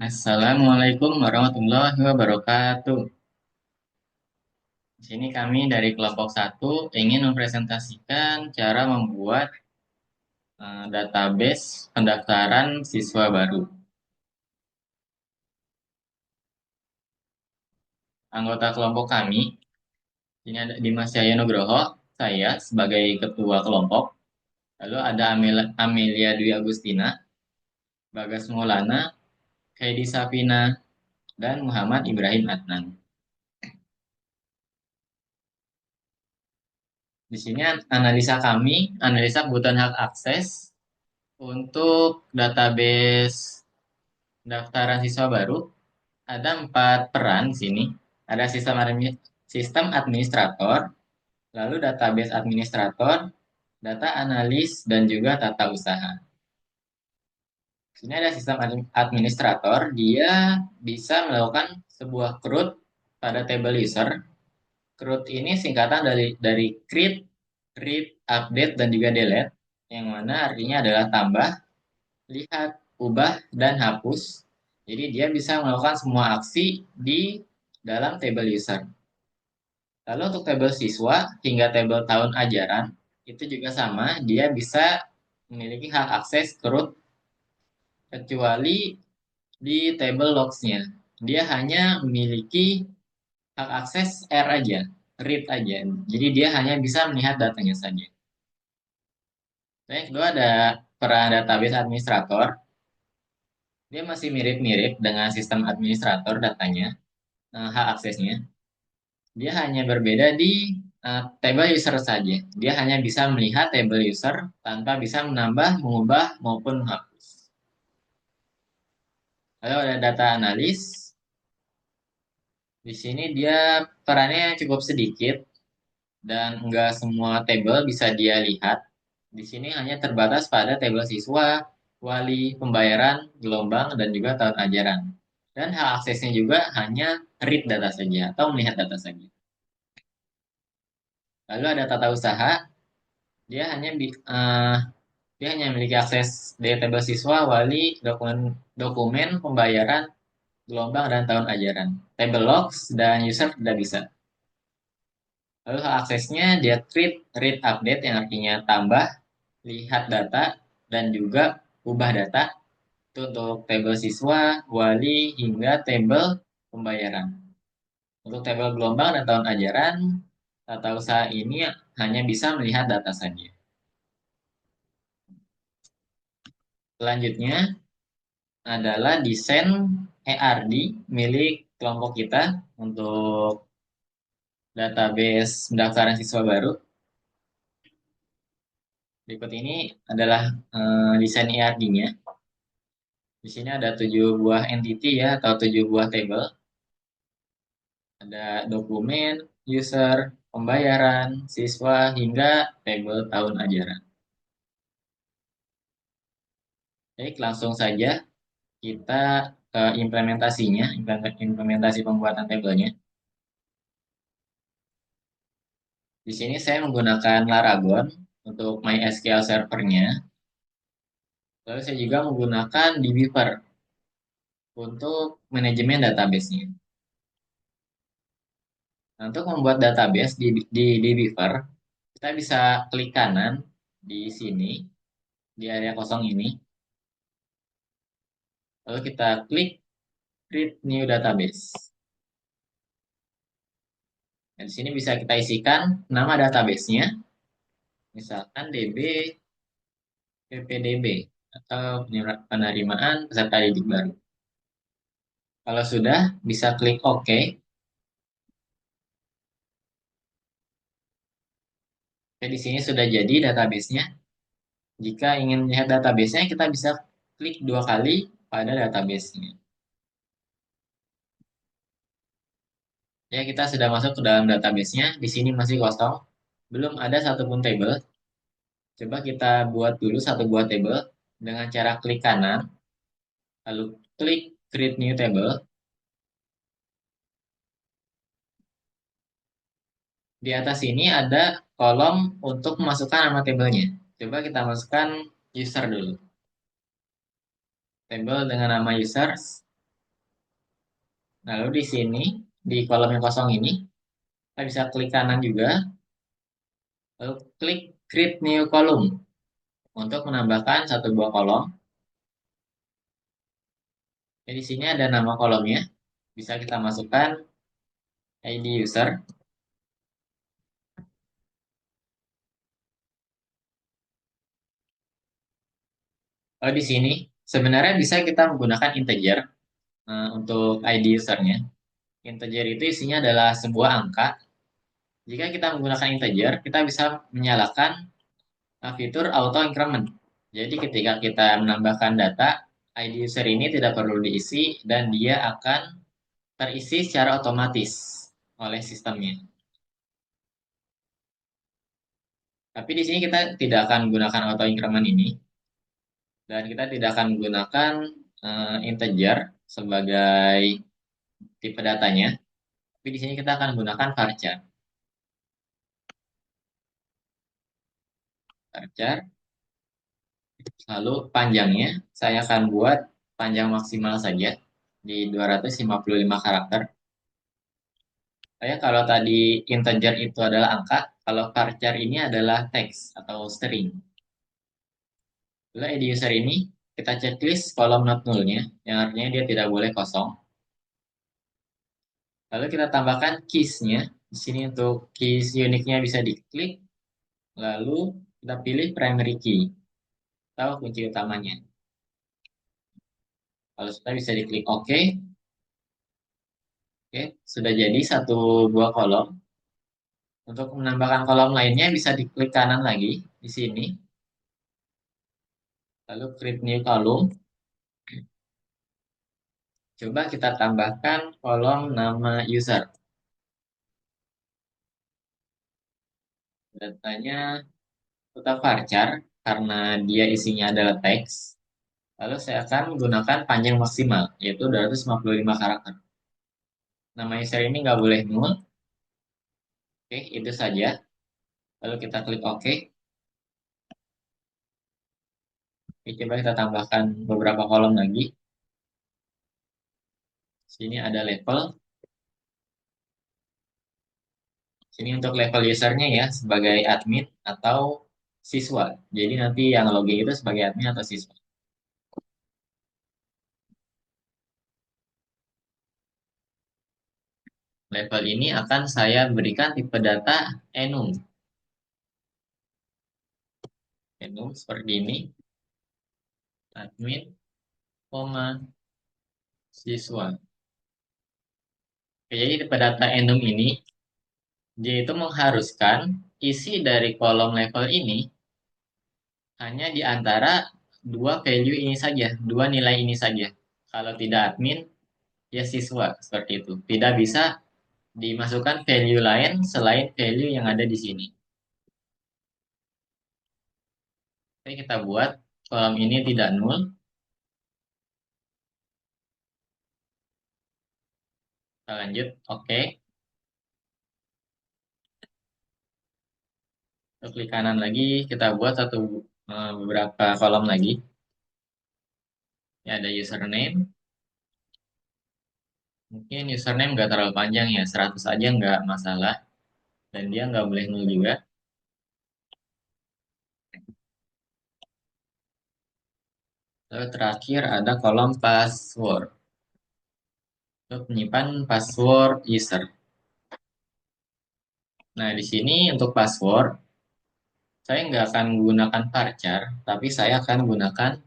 Assalamualaikum warahmatullahi wabarakatuh. Di sini kami dari kelompok satu ingin mempresentasikan cara membuat database pendaftaran siswa baru. Anggota kelompok kami, ini ada Dimas Jaya Nugroho, saya sebagai ketua kelompok. Lalu ada Amelia Dwi Agustina, Bagas Maulana, Heidi Safina, dan Muhammad Ibrahim Adnan. Di sini analisa kebutuhan hak akses untuk database pendaftaran siswa baru. Ada 4 peran di sini. Ada sistem administrator, lalu database administrator, data analis, dan juga tata usaha. Di sini ada sistem administrator, dia bisa melakukan sebuah CRUD pada table user. CRUD ini singkatan dari create, read, update, dan juga delete, yang mana artinya adalah tambah, lihat, ubah, dan hapus. Jadi dia bisa melakukan semua aksi di dalam table user. Lalu untuk tabel siswa hingga tabel tahun ajaran, itu juga sama, dia bisa memiliki hak akses ke root kecuali di table logs-nya. Dia hanya memiliki hak akses R aja, read aja. Jadi dia hanya bisa melihat datanya saja. Dan yang kedua ada peran database administrator. Dia masih mirip-mirip dengan sistem administrator datanya, hak aksesnya. Dia hanya berbeda di table user saja. Dia hanya bisa melihat table user tanpa bisa menambah, mengubah, maupun menghapus. Lalu ada data analis. Di sini dia perannya cukup sedikit dan enggak semua table bisa dia lihat. Di sini hanya terbatas pada table siswa, wali, pembayaran, gelombang, dan juga tahun ajaran. Dan hak aksesnya juga hanya read data saja atau melihat data saja. Lalu ada tata usaha. Dia hanya dia hanya memiliki akses database siswa, wali, dokumen pembayaran, gelombang, dan tahun ajaran. Table logs dan user tidak bisa. Lalu hak aksesnya dia create, read, update yang artinya tambah, lihat data, dan juga ubah data. Itu untuk table siswa, wali, hingga table pembayaran. Untuk table gelombang dan tahun ajaran, tata usaha ini hanya bisa melihat data saja. Selanjutnya, adalah desain ERD milik kelompok kita untuk database pendaftaran siswa baru. Berikut ini adalah desain ERD-nya. Di sini ada 7 buah entity ya, atau 7 buah table. Ada dokumen, user, pembayaran, siswa, hingga table tahun ajaran. Baik, langsung saja kita ke implementasinya, implementasi pembuatan tabelnya. Di sini saya menggunakan Laragon untuk MySQL servernya. Lalu saya juga menggunakan dbeaver untuk manajemen database-nya. Nah, untuk membuat database di dbeaver, kita bisa klik kanan di sini, di area kosong ini. Lalu kita klik Create New Database. Nah, di sini bisa kita isikan nama database-nya, misalkan DB PPDB, atau penerimaan peserta didik baru. Kalau sudah, bisa klik OK. Oke, di sini sudah jadi database-nya. Jika ingin melihat database-nya, kita bisa klik 2 kali pada database-nya. Ya, kita sudah masuk ke dalam database-nya. Di sini masih kosong. Belum ada satupun table. Coba kita buat dulu satu buah table dengan cara klik kanan, lalu klik Create New Table. Di atas ini ada kolom untuk memasukkan nama tabelnya. Coba kita masukkan user dulu. Table dengan nama users. Lalu di sini, di kolom yang kosong ini, kita bisa klik kanan juga, lalu klik Create New Column untuk menambahkan satu buah kolom. Jadi di sini ada nama kolomnya, bisa kita masukkan ID user. Di sini sebenarnya bisa kita menggunakan integer untuk ID usernya. Integer itu isinya adalah sebuah angka. Jika kita menggunakan integer, kita bisa menyalakan fitur auto increment. Jadi ketika kita menambahkan data, ID user ini tidak perlu diisi dan dia akan terisi secara otomatis oleh sistemnya. Tapi di sini kita tidak akan menggunakan auto increment ini dan kita tidak akan menggunakan integer sebagai tipe datanya. Tapi di sini kita akan menggunakan varchar. Varchar. Lalu panjangnya saya akan buat panjang maksimal saja di 255 karakter. Saya kalau tadi integer itu adalah angka, kalau varchar ini adalah teks atau string. Lalu ID user ini kita checklist kolom not null-nya, yang artinya dia tidak boleh kosong. Lalu kita tambahkan keys-nya. Di sini untuk keys uniknya bisa diklik, lalu kita pilih primary key atau kunci utamanya. Kalau sudah bisa diklik OK. Oke, sudah jadi satu buah kolom. Untuk menambahkan kolom lainnya bisa diklik kanan lagi di sini. Lalu create new column. Coba kita tambahkan kolom nama user. Datanya tetap varchar karena dia isinya adalah teks. Lalu saya akan menggunakan panjang maksimal, yaitu 255 karakter. Nama user ini nggak boleh null. Oke, itu saja. Lalu kita klik OK. Oke, coba kita tambahkan beberapa kolom lagi. Sini ada level. Sini untuk level usernya ya, sebagai admin atau siswa. Jadi nanti yang login itu sebagai admin atau siswa. Level ini akan saya berikan tipe data enum. Enum seperti ini, admin, koma, siswa. Oke, jadi tipe data enum ini, dia itu mengharuskan isi dari kolom level ini hanya di antara dua value ini saja, dua nilai ini saja. Kalau tidak admin, ya siswa, seperti itu. Tidak bisa dimasukkan value lain selain value yang ada di sini. Oke, kita buat kolom ini tidak null. Kita lanjut, oke. Kita klik kanan lagi, kita buat beberapa kolom lagi. Ini ada username. Mungkin username nggak terlalu panjang ya, 100 aja nggak masalah. Dan dia nggak boleh null juga. Lalu terakhir ada kolom password. Untuk menyimpan password user. Nah, di sini untuk password, saya nggak akan menggunakan varchar, tapi saya akan menggunakan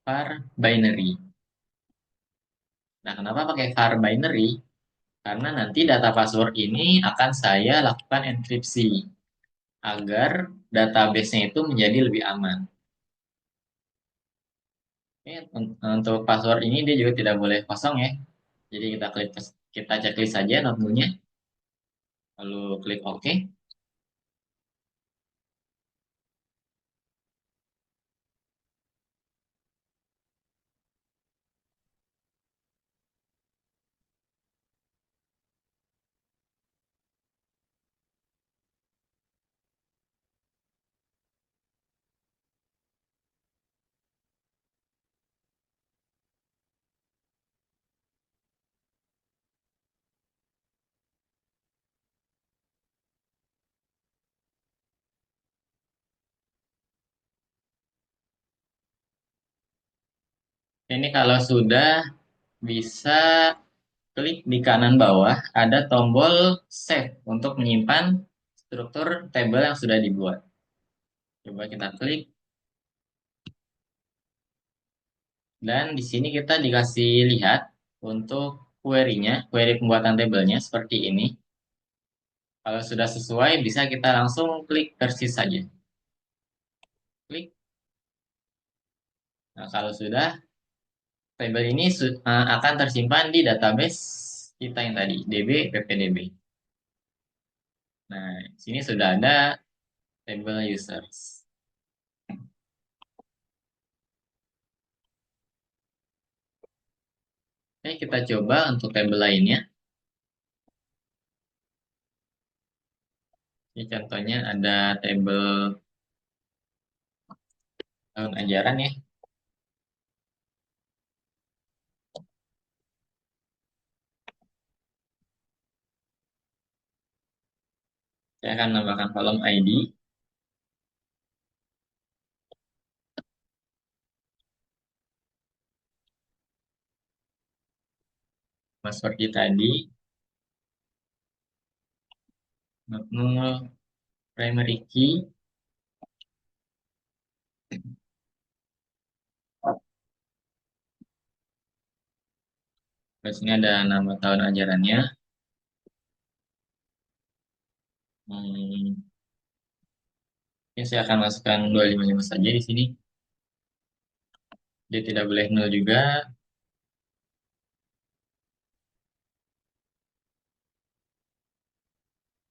var binary. Nah, kenapa pakai var binary? Karena nanti data password ini akan saya lakukan enkripsi agar database-nya itu menjadi lebih aman. Oke, untuk password ini dia juga tidak boleh kosong ya. Jadi kita checklist saja notebooknya, lalu klik OK. Ini kalau sudah bisa klik di kanan bawah ada tombol save untuk menyimpan struktur tabel yang sudah dibuat. Coba kita klik dan di sini kita dikasih lihat untuk query-nya, query pembuatan tabelnya seperti ini. Kalau sudah sesuai bisa kita langsung klik persis saja. Klik. Nah, kalau sudah tabel ini akan tersimpan di database kita yang tadi, DB PPDB. Nah, sini sudah ada tabel users. Oke, kita coba untuk tabel lainnya. Ini contohnya ada tabel tahun ajaran ya. Saya akan menambahkan kolom ID, seperti tadi, nol primary key, terus ini ada nama tahun ajarannya. Hmm, ini saya akan masukkan 255 saja di sini. Dia tidak boleh nol juga.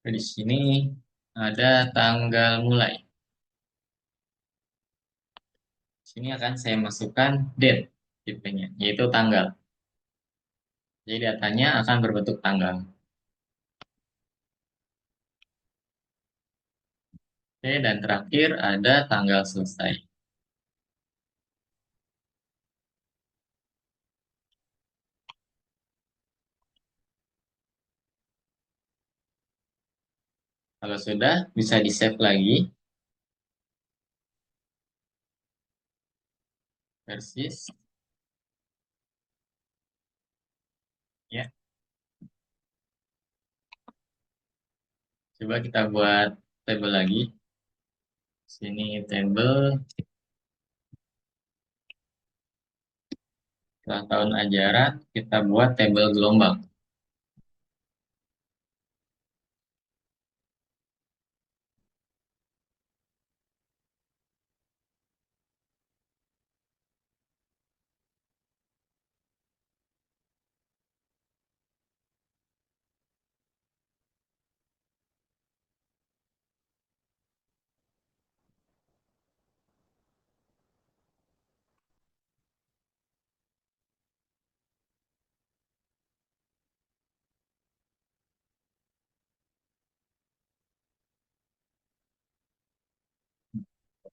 Di sini ada tanggal mulai. Sini akan saya masukkan date tipenya, yaitu tanggal. Jadi datanya akan berbentuk tanggal. Oke, dan terakhir ada tanggal selesai. Kalau sudah, bisa di-save lagi. Persis. Ya, coba kita buat tabel lagi. Sini tabel setelah tahun ajaran, kita buat tabel gelombang.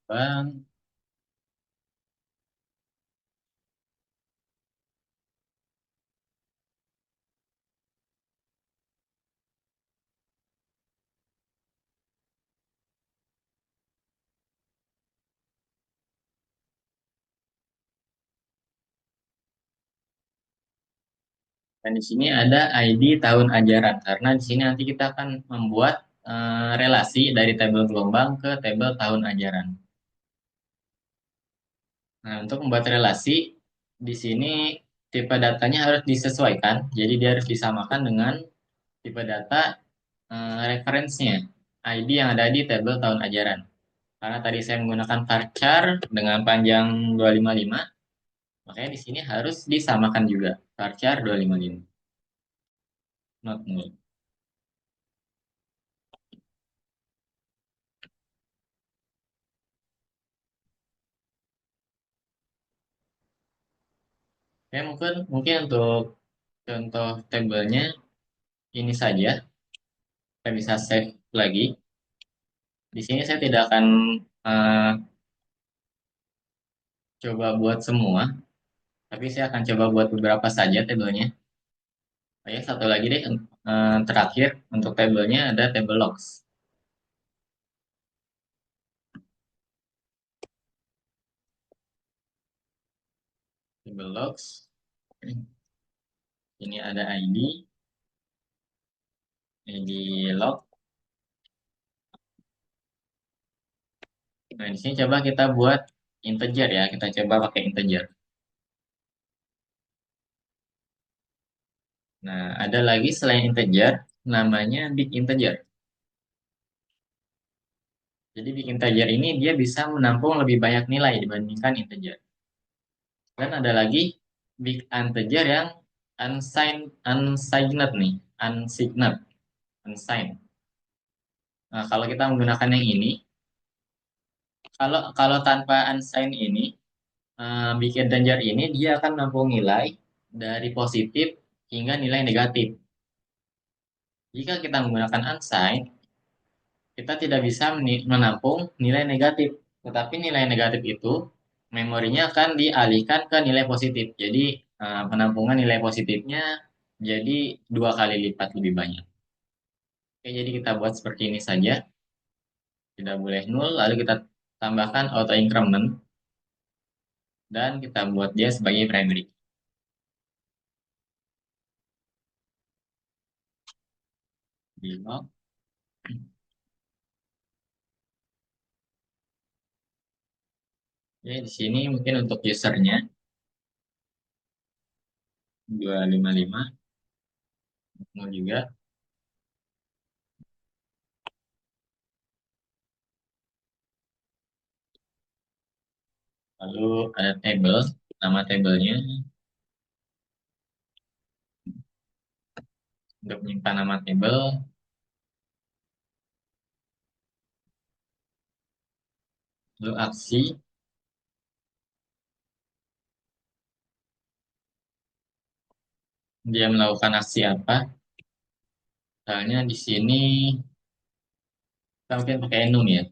Bang, dan di sini ada ID tahun ajaran karena di sini nanti kita akan membuat relasi dari tabel gelombang ke tabel tahun ajaran. Nah, untuk membuat relasi di sini tipe datanya harus disesuaikan, jadi dia harus disamakan dengan tipe data referensinya, ID yang ada di tabel tahun ajaran. Karena tadi saya menggunakan varchar dengan panjang 255, makanya di sini harus disamakan juga varchar 255, not null. Ya, mungkin mungkin untuk contoh tabelnya ini saja. Kita bisa save lagi. Di sini saya tidak akan eh, coba buat semua, tapi saya akan coba buat beberapa saja tabelnya. Oh ya, satu lagi deh, terakhir untuk tabelnya ada tabel logs. table logs. Ini ada ID log. Nah, di sini coba kita buat integer ya. Kita coba pakai integer. Nah, ada lagi selain integer, namanya big integer. Jadi big integer ini dia bisa menampung lebih banyak nilai dibandingkan integer. Dan ada lagi big integer yang unsigned nih, unsigned, unsigned. Nah, kalau kita menggunakan yang ini, kalau kalau tanpa unsigned ini, big integer ini dia akan menampung nilai dari positif hingga nilai negatif. Jika kita menggunakan unsigned, kita tidak bisa menampung nilai negatif. Tetapi nilai negatif itu memorinya akan dialihkan ke nilai positif. Jadi penampungan nilai positifnya jadi 2 kali lipat lebih banyak. Oke, jadi kita buat seperti ini saja. Tidak boleh nol, lalu kita tambahkan auto increment dan kita buat dia sebagai primary. Di log. Oke, di sini mungkin untuk usernya 255 nol juga. Lalu ada table, nama tabelnya untuk menyimpan nama table. Lalu aksi, dia melakukan aksi apa? Misalnya di sini kita mungkin pakai enum ya.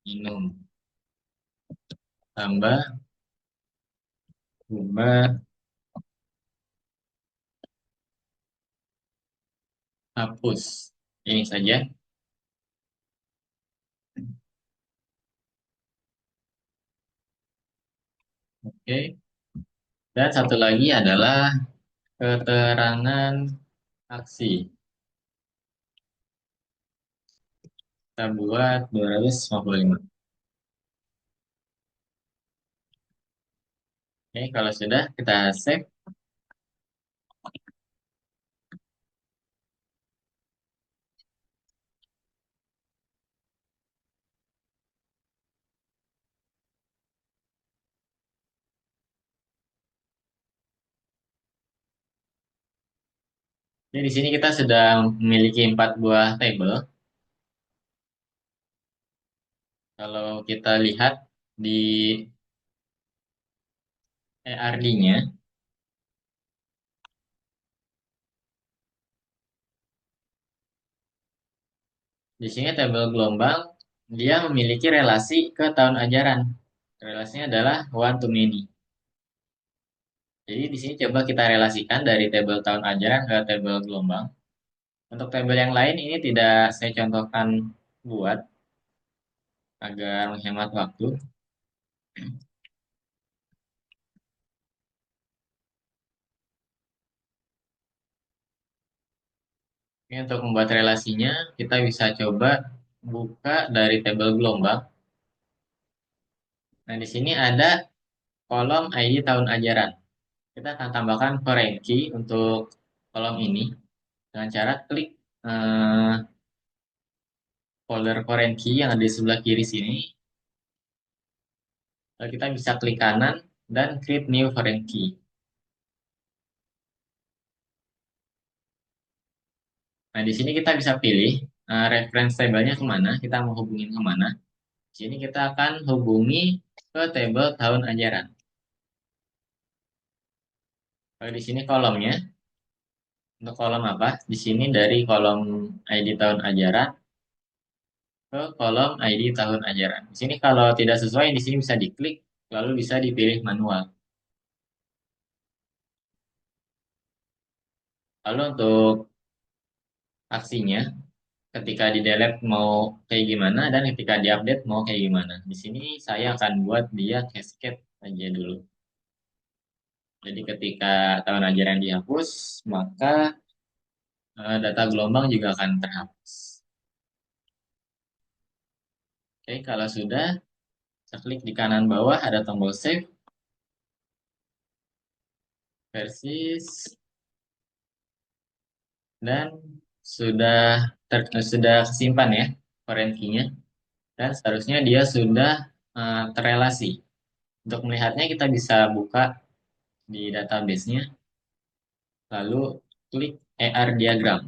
Enum tambah ubah hapus. Ini saja. Oke. Dan satu lagi adalah keterangan aksi. Kita buat 255. Oke, kalau sudah kita save. Jadi di sini kita sudah memiliki 4 buah table. Kalau kita lihat di ERD-nya, di sini tabel gelombang dia memiliki relasi ke tahun ajaran. Relasinya adalah one to many. Jadi di sini coba kita relasikan dari tabel tahun ajaran ke tabel gelombang. Untuk tabel yang lain ini tidak saya contohkan buat agar menghemat waktu. Ini untuk membuat relasinya kita bisa coba buka dari tabel gelombang. Nah, di sini ada kolom ID tahun ajaran. Kita akan tambahkan foreign key untuk kolom ini dengan cara klik eh, folder foreign key yang ada di sebelah kiri sini. Lalu kita bisa klik kanan dan create new foreign key. Nah, di sini kita bisa pilih reference tabelnya kemana, kita mau hubungin kemana. Di sini kita akan hubungi ke tabel tahun ajaran. Kalau di sini kolomnya, untuk kolom apa? Di sini dari kolom ID tahun ajaran ke kolom ID tahun ajaran. Di sini kalau tidak sesuai, di sini bisa diklik, lalu bisa dipilih manual. Lalu untuk aksinya, ketika di delete mau kayak gimana dan ketika di update mau kayak gimana. Di sini saya akan buat dia cascade aja dulu. Jadi ketika tahun ajaran dihapus, maka data gelombang juga akan terhapus. Oke, kalau sudah, kita klik di kanan bawah ada tombol save, persis, dan sudah kesimpan ya foreign key-nya, dan seharusnya dia sudah terrelasi. Untuk melihatnya kita bisa buka di database-nya, lalu klik ER diagram.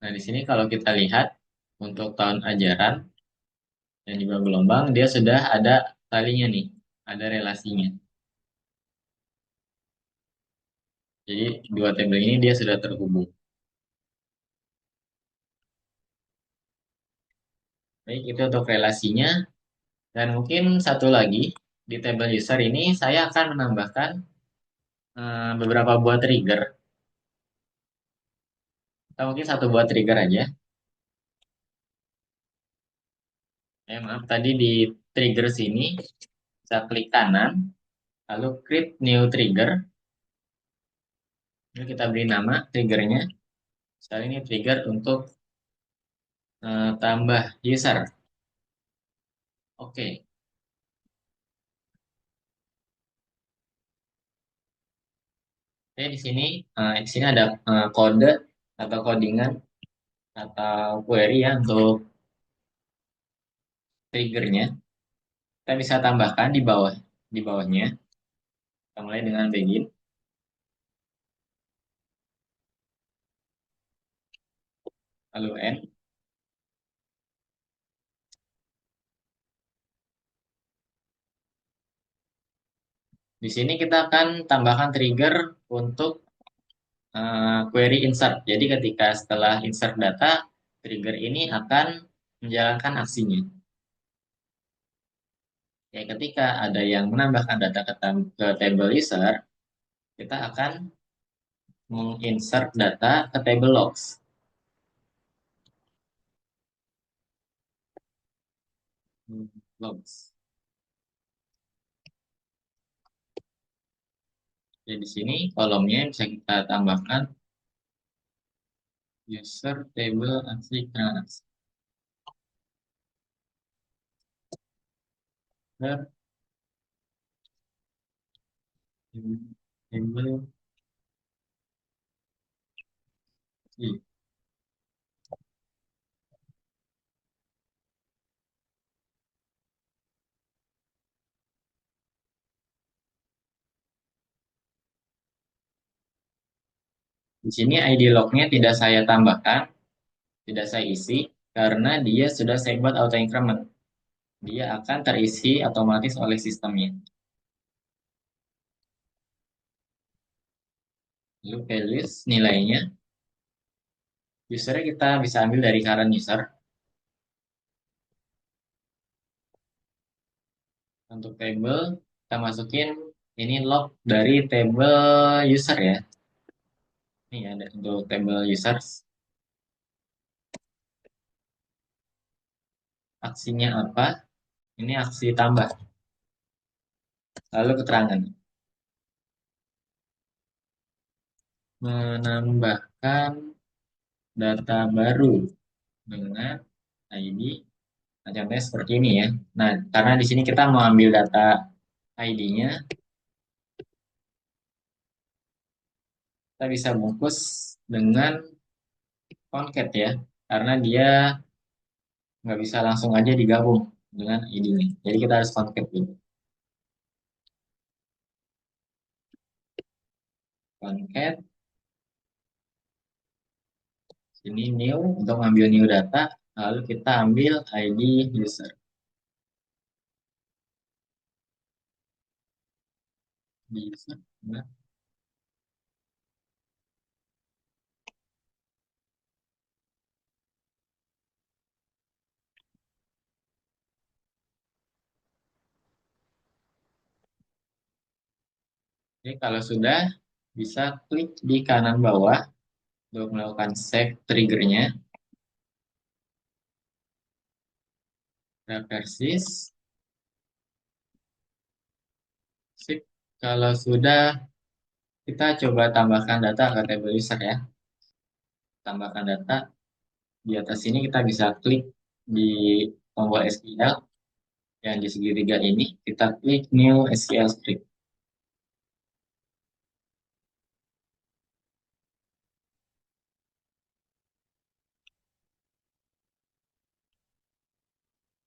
Nah, di sini kalau kita lihat untuk tahun ajaran dan juga gelombang, dia sudah ada talinya nih, ada relasinya. Jadi dua tabel ini dia sudah terhubung. Baik, itu untuk relasinya. Dan mungkin satu lagi, di tabel user ini saya akan menambahkan beberapa buah trigger. Atau mungkin satu buah trigger aja. Maaf, tadi di trigger sini, bisa klik kanan, lalu create new trigger. Lalu kita beri nama triggernya. Misalnya ini trigger untuk tambah user. Oke. Oke, di sini ada kode atau codingan atau query ya untuk triggernya. Kita bisa tambahkan di bawahnya. Kita mulai dengan begin, lalu end. Di sini kita akan tambahkan trigger untuk query insert. Jadi ketika setelah insert data, trigger ini akan menjalankan aksinya. Ya, ketika ada yang menambahkan data ke table user, kita akan menginsert data ke table logs. Logs. Jadi di sini kolomnya bisa kita tambahkan user table aksi transaksi. Table. Di sini ID lognya tidak saya tambahkan, tidak saya isi, karena dia sudah saya buat auto increment. Dia akan terisi otomatis oleh sistemnya. Lalu playlist nilainya, usernya kita bisa ambil dari current user. Untuk table, kita masukin ini log dari table user ya. Ini ada untuk table users. Aksinya apa? Ini aksi tambah. Lalu keterangan. Menambahkan data baru dengan ID. Nah, contohnya seperti ini ya. Nah, karena di sini kita mau ambil data ID-nya, kita bisa bungkus dengan concat ya. Karena dia nggak bisa langsung aja digabung dengan ID-nya. Jadi kita harus concat dulu. Concat, sini new untuk ngambil new data, lalu kita ambil ID user. Bisa. Nah, Oke, kalau sudah, bisa klik di kanan bawah untuk melakukan save triggernya. Persis. Sip. Kalau sudah, kita coba tambahkan data ke table user ya. Tambahkan data. Di atas sini kita bisa klik di tombol SQL yang di segitiga ini. Kita klik New SQL Script.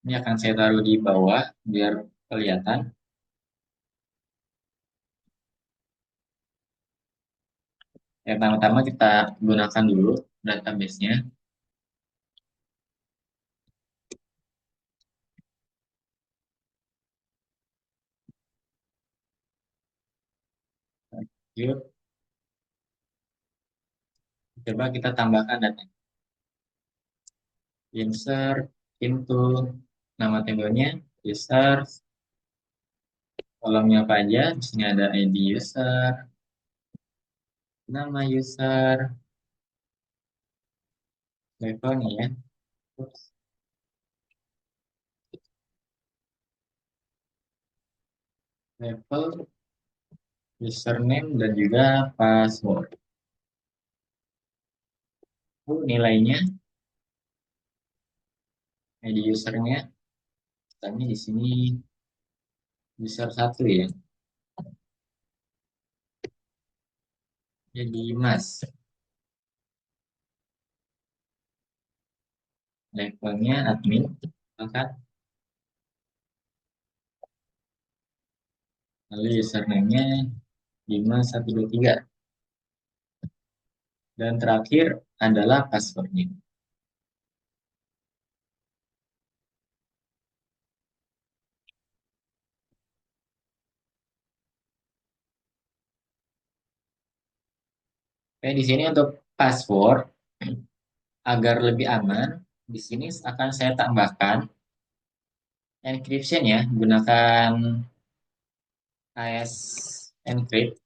Ini akan saya taruh di bawah biar kelihatan. Yang pertama-tama kita gunakan dulu database-nya. Yuk, coba kita tambahkan data. Insert into nama tabelnya, user, kolomnya apa aja. Di sini ada ID user, nama user, levelnya ya. Oops. Level, username, dan juga password. Nilainya, ID usernya, misalnya di sini user satu ya. Jadi Mas, levelnya admin, maka lalu username-nya 5123. Dan terakhir adalah passwordnya. Oke, di sini untuk password, agar lebih aman, di sini akan saya tambahkan encryption ya, gunakan AES Encrypt.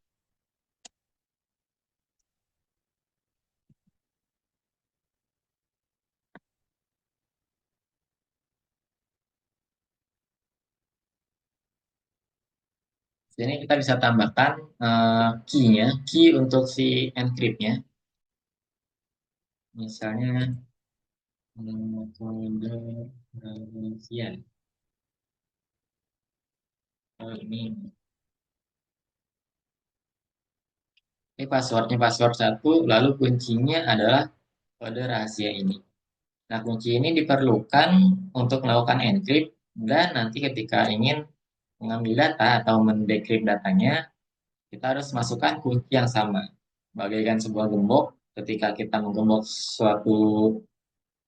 Di sini kita bisa tambahkan key-nya, key untuk si encrypt-nya. Misalnya kode rahasia. Oh, ini passwordnya password satu, lalu kuncinya adalah kode rahasia ini. Nah, kunci ini diperlukan untuk melakukan encrypt dan nanti ketika ingin mengambil data atau mendekrip datanya, kita harus masukkan kunci yang sama. Bagaikan sebuah gembok, ketika kita menggembok suatu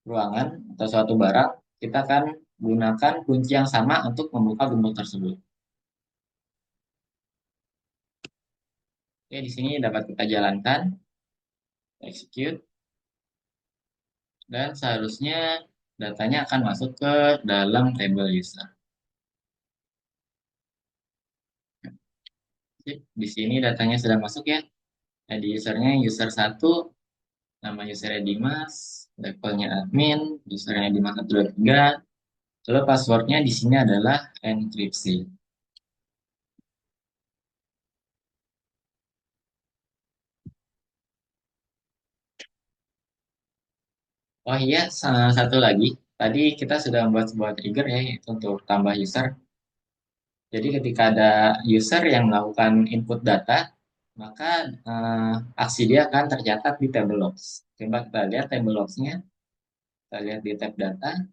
ruangan atau suatu barang, kita akan gunakan kunci yang sama untuk membuka gembok tersebut. Oke, di sini dapat kita jalankan, execute, dan seharusnya datanya akan masuk ke dalam table user. Di sini datanya sudah masuk ya. Jadi usernya user satu, nama usernya Dimas, levelnya admin, usernya Dimas 123, lalu passwordnya di sini adalah enkripsi. Oh iya, satu lagi. Tadi kita sudah membuat sebuah trigger ya, yaitu untuk tambah user. Jadi ketika ada user yang melakukan input data, maka aksi dia akan tercatat di table logs. Coba kita lihat table logs-nya. Kita lihat di tab data.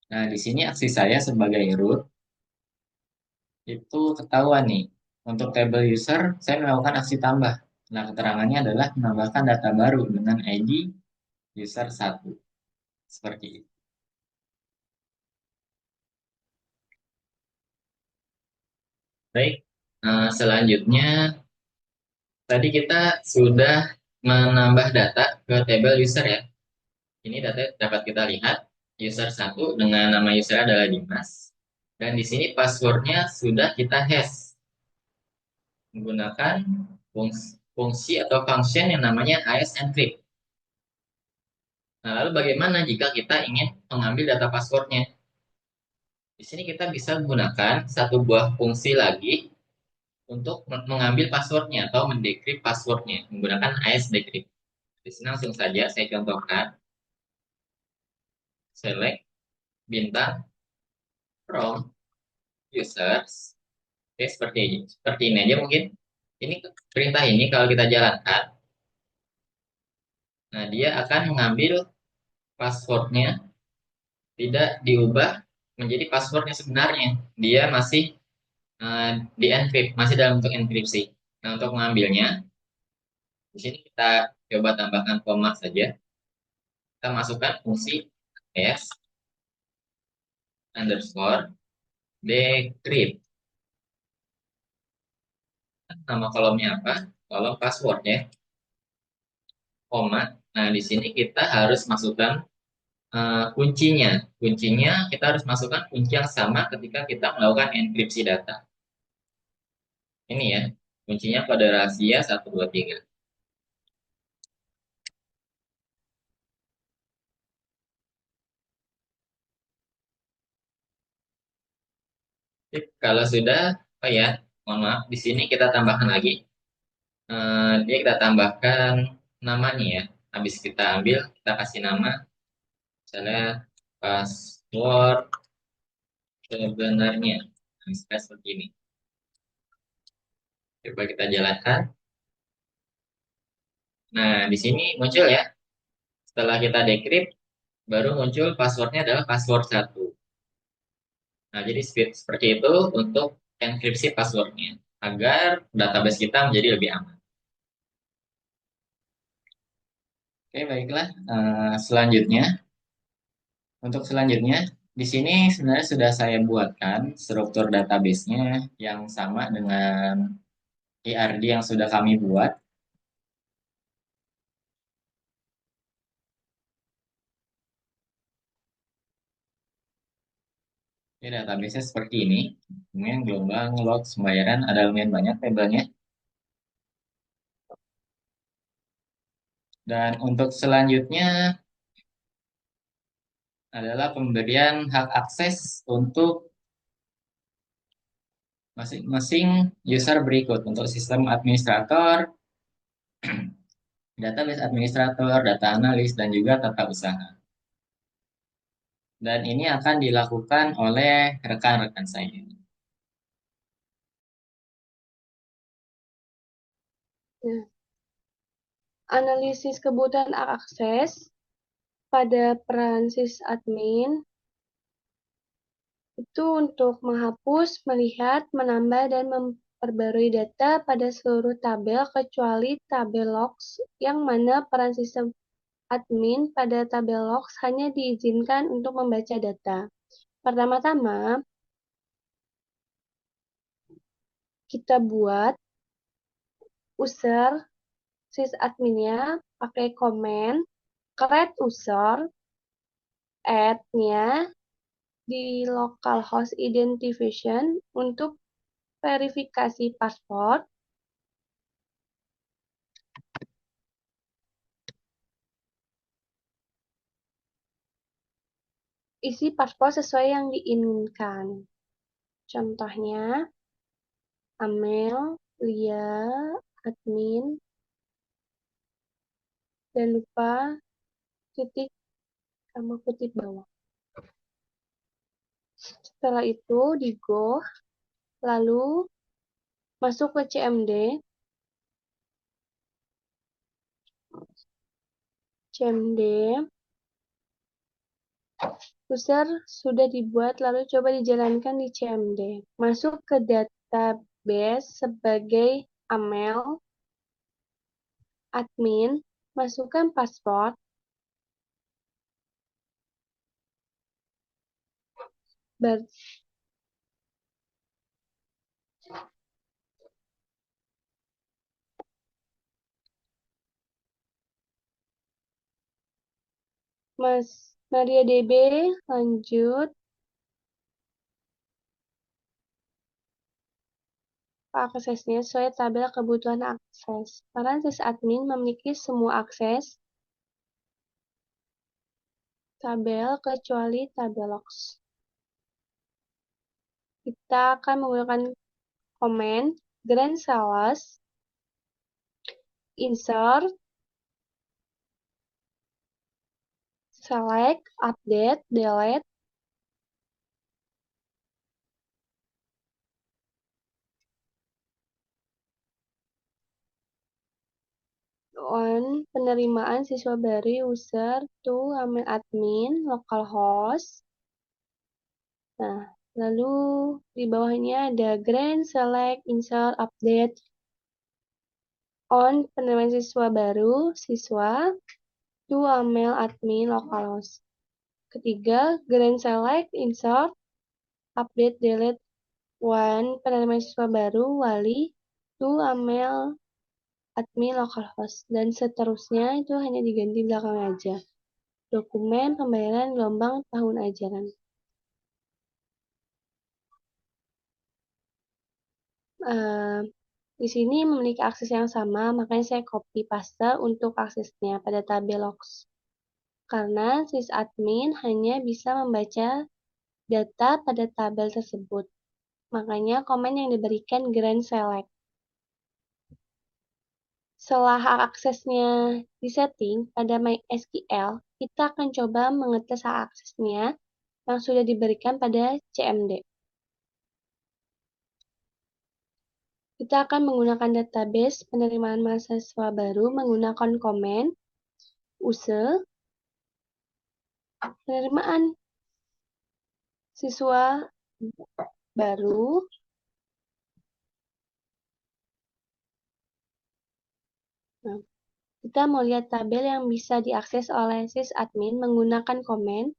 Nah, di sini aksi saya sebagai root itu ketahuan nih. Untuk table user, saya melakukan aksi tambah. Nah, keterangannya adalah menambahkan data baru dengan ID user satu. Seperti itu. Baik, selanjutnya tadi kita sudah menambah data ke table user ya. Ini data dapat kita lihat user satu dengan nama user adalah Dimas. Dan di sini passwordnya sudah kita hash menggunakan fungsi atau function yang namanya AES encrypt. Nah, lalu bagaimana jika kita ingin mengambil data passwordnya? Di sini kita bisa menggunakan satu buah fungsi lagi untuk mengambil passwordnya atau mendekrypt passwordnya menggunakan AES decrypt. Di sini langsung saja saya contohkan, select bintang from users. Oke, seperti ini aja mungkin. Ini perintah ini kalau kita jalankan, nah dia akan mengambil passwordnya, tidak diubah menjadi passwordnya sebenarnya. Dia masih di encrypt, masih dalam bentuk enkripsi. Nah, untuk mengambilnya, di sini kita coba tambahkan koma saja. Kita masukkan fungsi s underscore decrypt. Nama kolomnya apa? Kolom password ya, koma. Nah, di sini kita harus masukkan kuncinya. Kuncinya kita harus masukkan kunci yang sama ketika kita melakukan enkripsi data. Ini ya, kuncinya kode rahasia 123. Sip, kalau sudah, oh ya, mohon maaf, di sini kita tambahkan lagi. Dia kita tambahkan namanya ya. Habis kita ambil, kita kasih nama, misalnya password sebenarnya. Nah, misalnya seperti ini. Coba kita jalankan. Nah, di sini muncul ya. Setelah kita decrypt, baru muncul passwordnya adalah password satu. Nah, jadi seperti itu untuk enkripsi passwordnya. Agar database kita menjadi lebih aman. Oke, baiklah. Selanjutnya, untuk selanjutnya, di sini sebenarnya sudah saya buatkan struktur database-nya yang sama dengan IRD yang sudah kami buat. Ini database-nya seperti ini. Kemudian gelombang, log, pembayaran, ada lumayan banyak tabelnya. Dan untuk selanjutnya adalah pemberian hak akses untuk masing-masing user berikut. Untuk sistem administrator, database administrator, data analis, dan juga tata usaha. Dan ini akan dilakukan oleh rekan-rekan saya. Nah, analisis kebutuhan akses pada peran sysadmin itu untuk menghapus, melihat, menambah, dan memperbarui data pada seluruh tabel kecuali tabel logs yang mana peran sistem admin pada tabel logs hanya diizinkan untuk membaca data. Pertama-tama, kita buat user sysadminnya pakai komen create user, add-nya di localhost identification untuk verifikasi password. Isi password sesuai yang diinginkan. Contohnya, Amel, Lia, admin, dan lupa titik sama kutip bawah. Setelah itu di Go, lalu masuk ke CMD. CMD, user sudah dibuat, lalu coba dijalankan di CMD. Masuk ke database sebagai Amel, admin, masukkan password, Mas Maria DB, lanjut. Aksesnya sesuai tabel kebutuhan akses. Peran sysadmin memiliki semua akses tabel kecuali tabel logs. kita akan menggunakan komen grand sales, insert, select, update, delete, on penerimaan siswa baru user to admin localhost. Nah, lalu di bawahnya ada grand select insert update on penerimaan siswa baru siswa to admin localhost. Ketiga, grand select insert update delete one penerimaan siswa baru wali to admin localhost, dan seterusnya itu hanya diganti belakang aja. Dokumen pembayaran gelombang tahun ajaran. Di sini memiliki akses yang sama, makanya saya copy paste untuk aksesnya pada tabel logs. Karena sysadmin hanya bisa membaca data pada tabel tersebut. Makanya komen yang diberikan grand select. Setelah hak aksesnya disetting pada MySQL, kita akan coba mengetes hak aksesnya yang sudah diberikan pada CMD. Kita akan menggunakan database penerimaan mahasiswa baru menggunakan komen use penerimaan siswa baru. Nah, kita mau lihat tabel yang bisa diakses oleh sysadmin menggunakan komen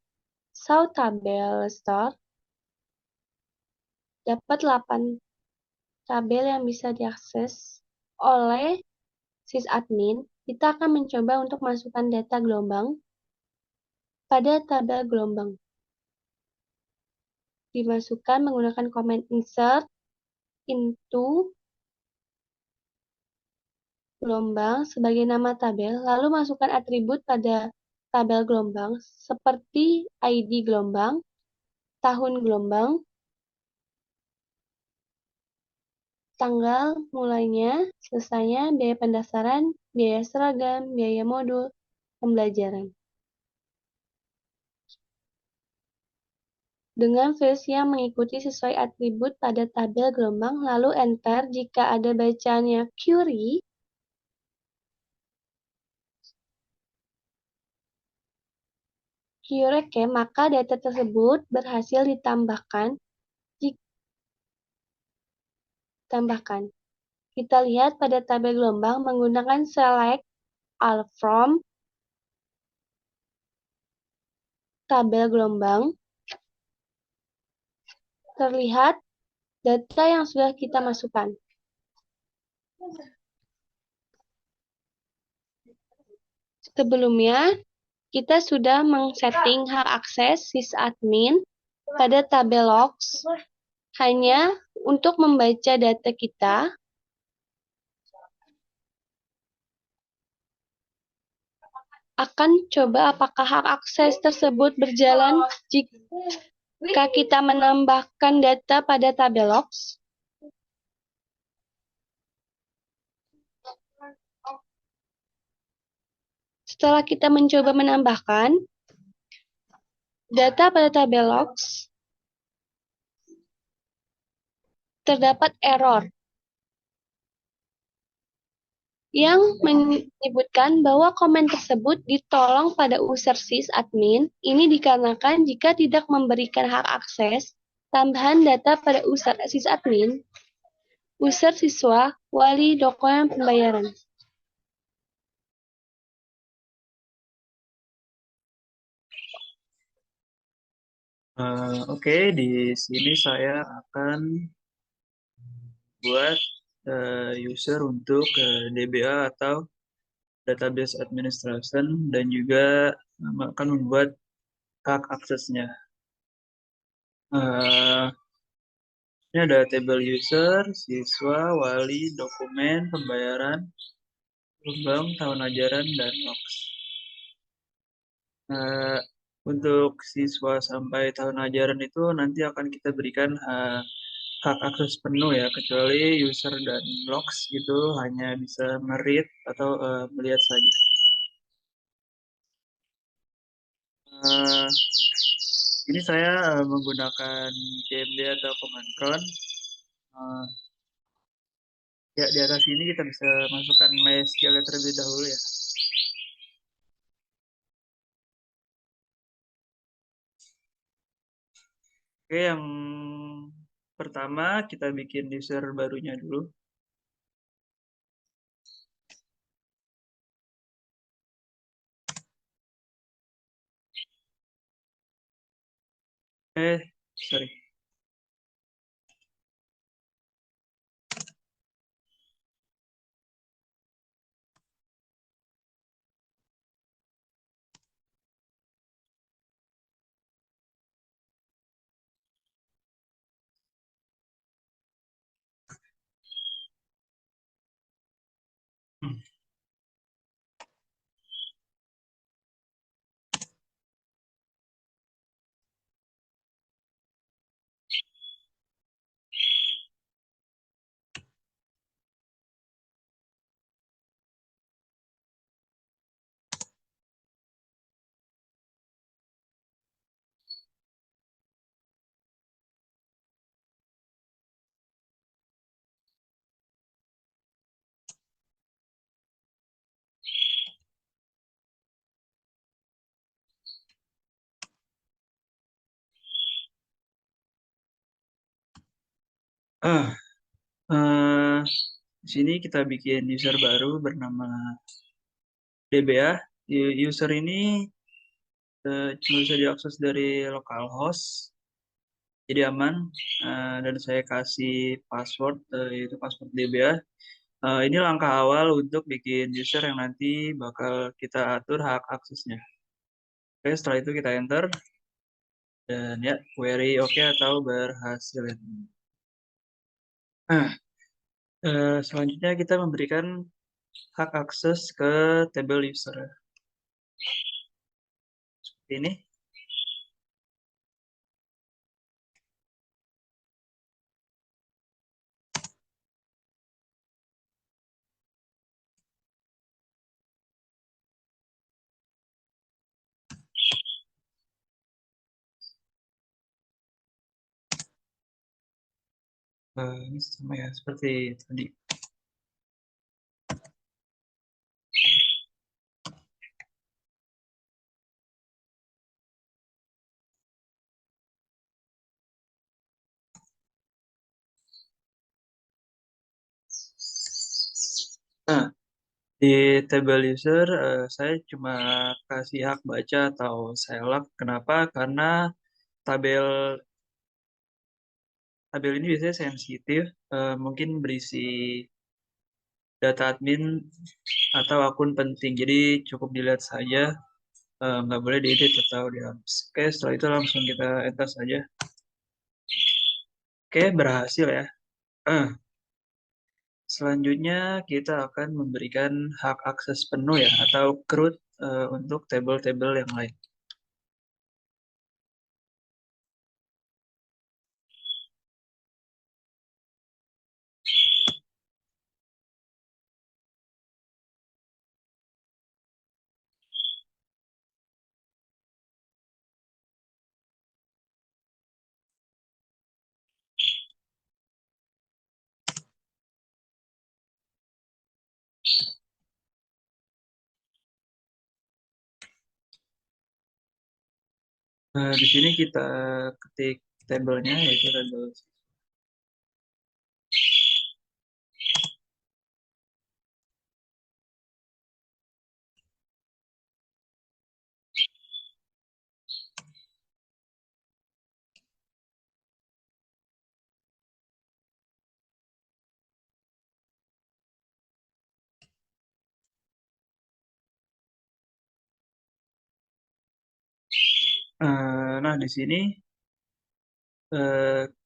show tabel store. Dapat 8 tabel yang bisa diakses oleh sysadmin. Kita akan mencoba untuk masukkan data gelombang pada tabel gelombang. Dimasukkan menggunakan komen insert into gelombang sebagai nama tabel, lalu masukkan atribut pada tabel gelombang seperti ID gelombang, tahun gelombang, tanggal mulainya, selesainya, biaya pendaftaran, biaya seragam, biaya modul, pembelajaran. Dengan fields yang mengikuti sesuai atribut pada tabel gelombang, lalu enter jika ada bacaannya query, maka data tersebut berhasil ditambahkan. Kita lihat pada tabel gelombang menggunakan select all from tabel gelombang. Terlihat data yang sudah kita masukkan. Sebelumnya, kita sudah mengsetting hak akses sysadmin pada tabel logs hanya untuk membaca data kita. Akan coba apakah hak akses tersebut berjalan jika kita menambahkan data pada tabel logs. Setelah kita mencoba menambahkan data pada tabel logs, terdapat error yang menyebutkan bahwa komen tersebut ditolong pada user sysadmin. Ini dikarenakan jika tidak memberikan hak akses tambahan data pada user sysadmin, user siswa, wali, dokumen pembayaran. Oke, di sini saya akan buat user untuk DBA atau Database Administration dan juga akan membuat hak aksesnya. Ini ada tabel user, siswa, wali, dokumen, pembayaran, gelombang, tahun ajaran, dan logs. Untuk siswa sampai tahun ajaran itu nanti akan kita berikan hak akses penuh ya, kecuali user dan logs itu hanya bisa meread atau melihat saja. Eh, ini saya menggunakan CMD atau command prompt. Eh, ya di atas ini kita bisa masukkan MySQL terlebih dahulu ya. Oke, yang pertama kita bikin user barunya dulu. Sorry. Hmm. Ah, eh, di sini kita bikin user baru bernama DBA. User ini cuma bisa diakses dari localhost, jadi aman. Dan saya kasih password, yaitu password DBA. Ini langkah awal untuk bikin user yang nanti bakal kita atur hak aksesnya. Oke, setelah itu kita enter dan ya query oke atau berhasil. Nah, selanjutnya kita memberikan hak akses ke tabel user. Seperti ini. Ini sama ya, seperti tadi. Nah, di tabel user, saya cuma kasih hak baca atau select. Kenapa? Karena tabel tabel ini biasanya sensitif, mungkin berisi data admin atau akun penting. Jadi cukup dilihat saja, nggak boleh diedit atau dihapus. Oke, setelah itu langsung kita enter saja. Oke, berhasil ya. Eh, Selanjutnya kita akan memberikan hak akses penuh ya atau CRUD untuk tabel-tabel yang lain. Di sini kita ketik tabelnya yaitu tabel. Nah, di sini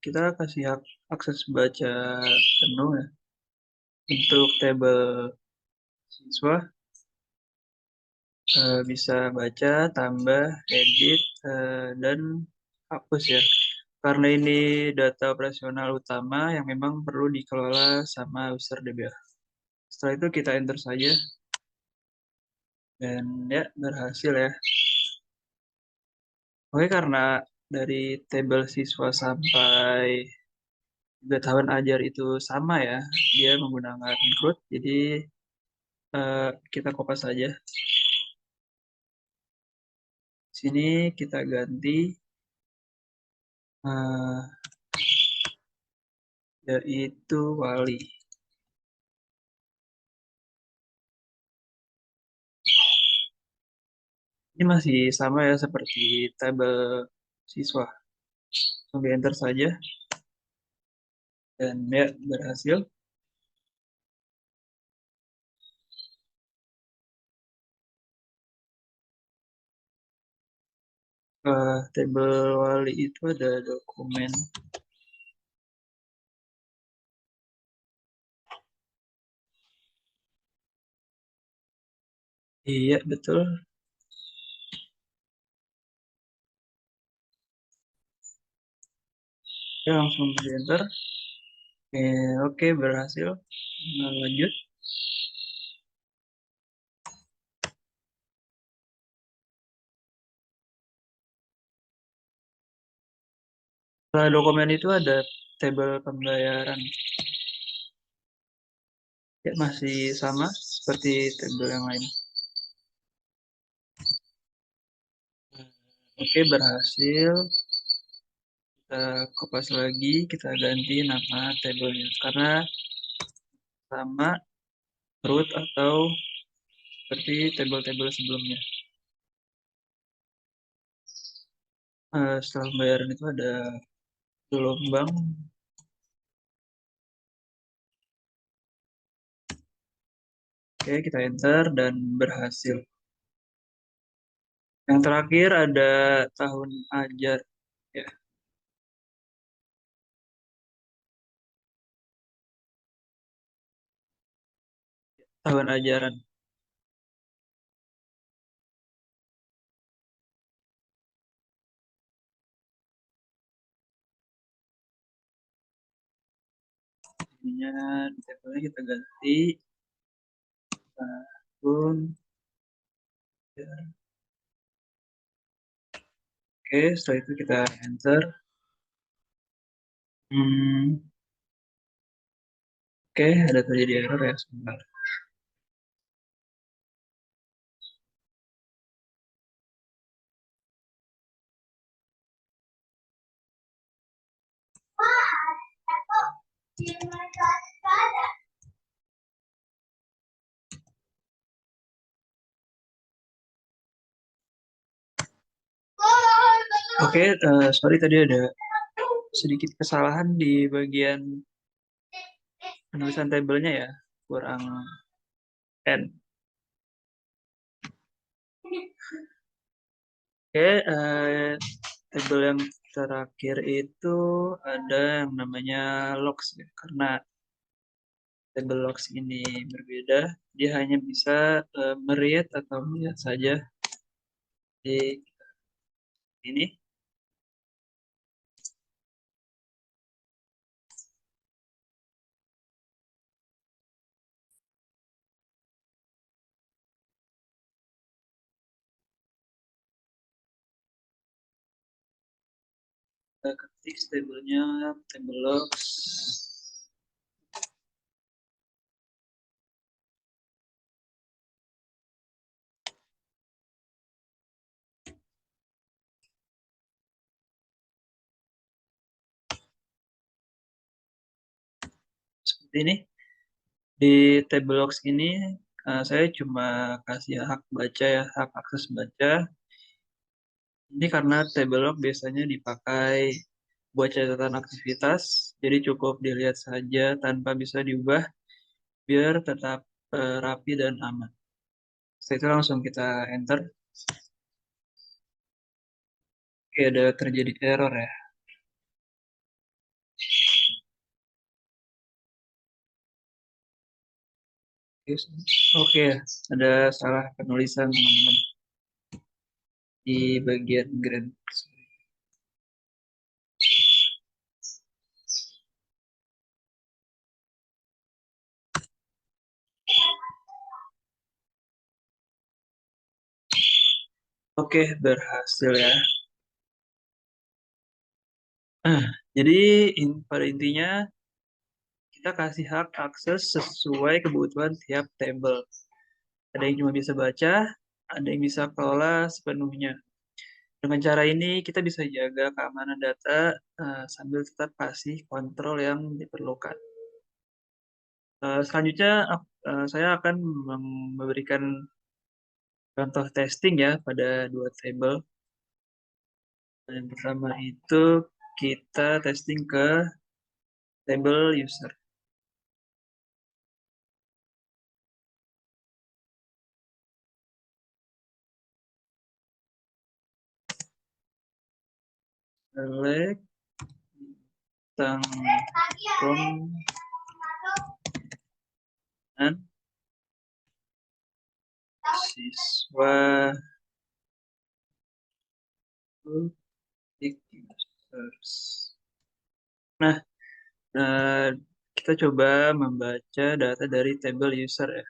kita kasih hak akses baca penuh ya untuk tabel siswa. Bisa baca, tambah, edit, dan hapus ya. karena ini data operasional utama yang memang perlu dikelola sama user DBA. Setelah itu kita enter saja dan ya berhasil ya. Oke, karena dari tabel siswa sampai juga tahun ajar itu sama ya, dia menggunakan root, jadi kita kopas saja. Sini kita ganti eh, yaitu wali. Ini masih sama ya seperti tabel siswa. Langsung di enter saja dan ya berhasil. Tabel wali itu ada dokumen. Iya betul. Ya langsung di enter. Oke, berhasil. Nah, lanjut. Setelah dokumen itu ada tabel pembayaran. Ya, masih sama seperti tabel yang lain. Oke, berhasil. Kita kopas lagi, kita ganti nama tabelnya. Karena sama root atau seperti tabel-tabel sebelumnya. Setelah pembayaran itu ada gelombang. Oke, kita enter dan berhasil. Yang terakhir ada tahun ajar. Ya, tahun ajaran. Ininya tabelnya kita ganti tahun. Oke, setelah itu kita enter. Oke, ada terjadi error ya sebentar. Oke, sorry tadi ada sedikit kesalahan di bagian penulisan tabelnya ya, kurang N. Oke, tabel yang terakhir itu ada yang namanya logs ya. Karena tabel logs ini berbeda, dia hanya bisa meriet atau melihat saja di ini. Kita ketik tabelnya, tabel logs. Seperti ini. Di table logs ini saya cuma kasih hak baca ya, hak akses baca. Ini karena table log biasanya dipakai buat catatan aktivitas, jadi cukup dilihat saja tanpa bisa diubah biar tetap rapi dan aman. Setelah itu langsung kita enter. Oke, ada terjadi error ya. Oke, ada salah penulisan teman-teman di bagian grade. Oke, berhasil ya. Jadi pada intinya kita kasih hak akses sesuai kebutuhan tiap tabel. Ada yang cuma bisa baca, ada yang bisa kelola sepenuhnya. Dengan cara ini kita bisa jaga keamanan data sambil tetap kasih kontrol yang diperlukan. Selanjutnya saya akan memberikan contoh testing ya pada dua tabel. Yang pertama itu kita testing ke tabel user. Select tentang from dan siswa public users. Nah, eh, kita coba membaca data dari tabel user ya.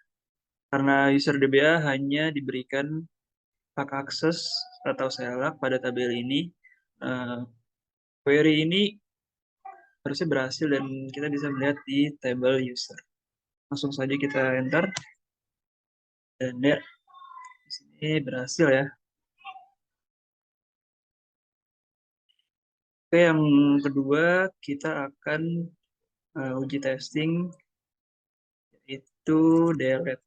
Karena user DBA hanya diberikan hak akses atau select pada tabel ini, eh, query ini harusnya berhasil dan kita bisa melihat di tabel user. Langsung saja kita enter dan ya di sini berhasil ya. Oke, yang kedua kita akan uji testing yaitu delete.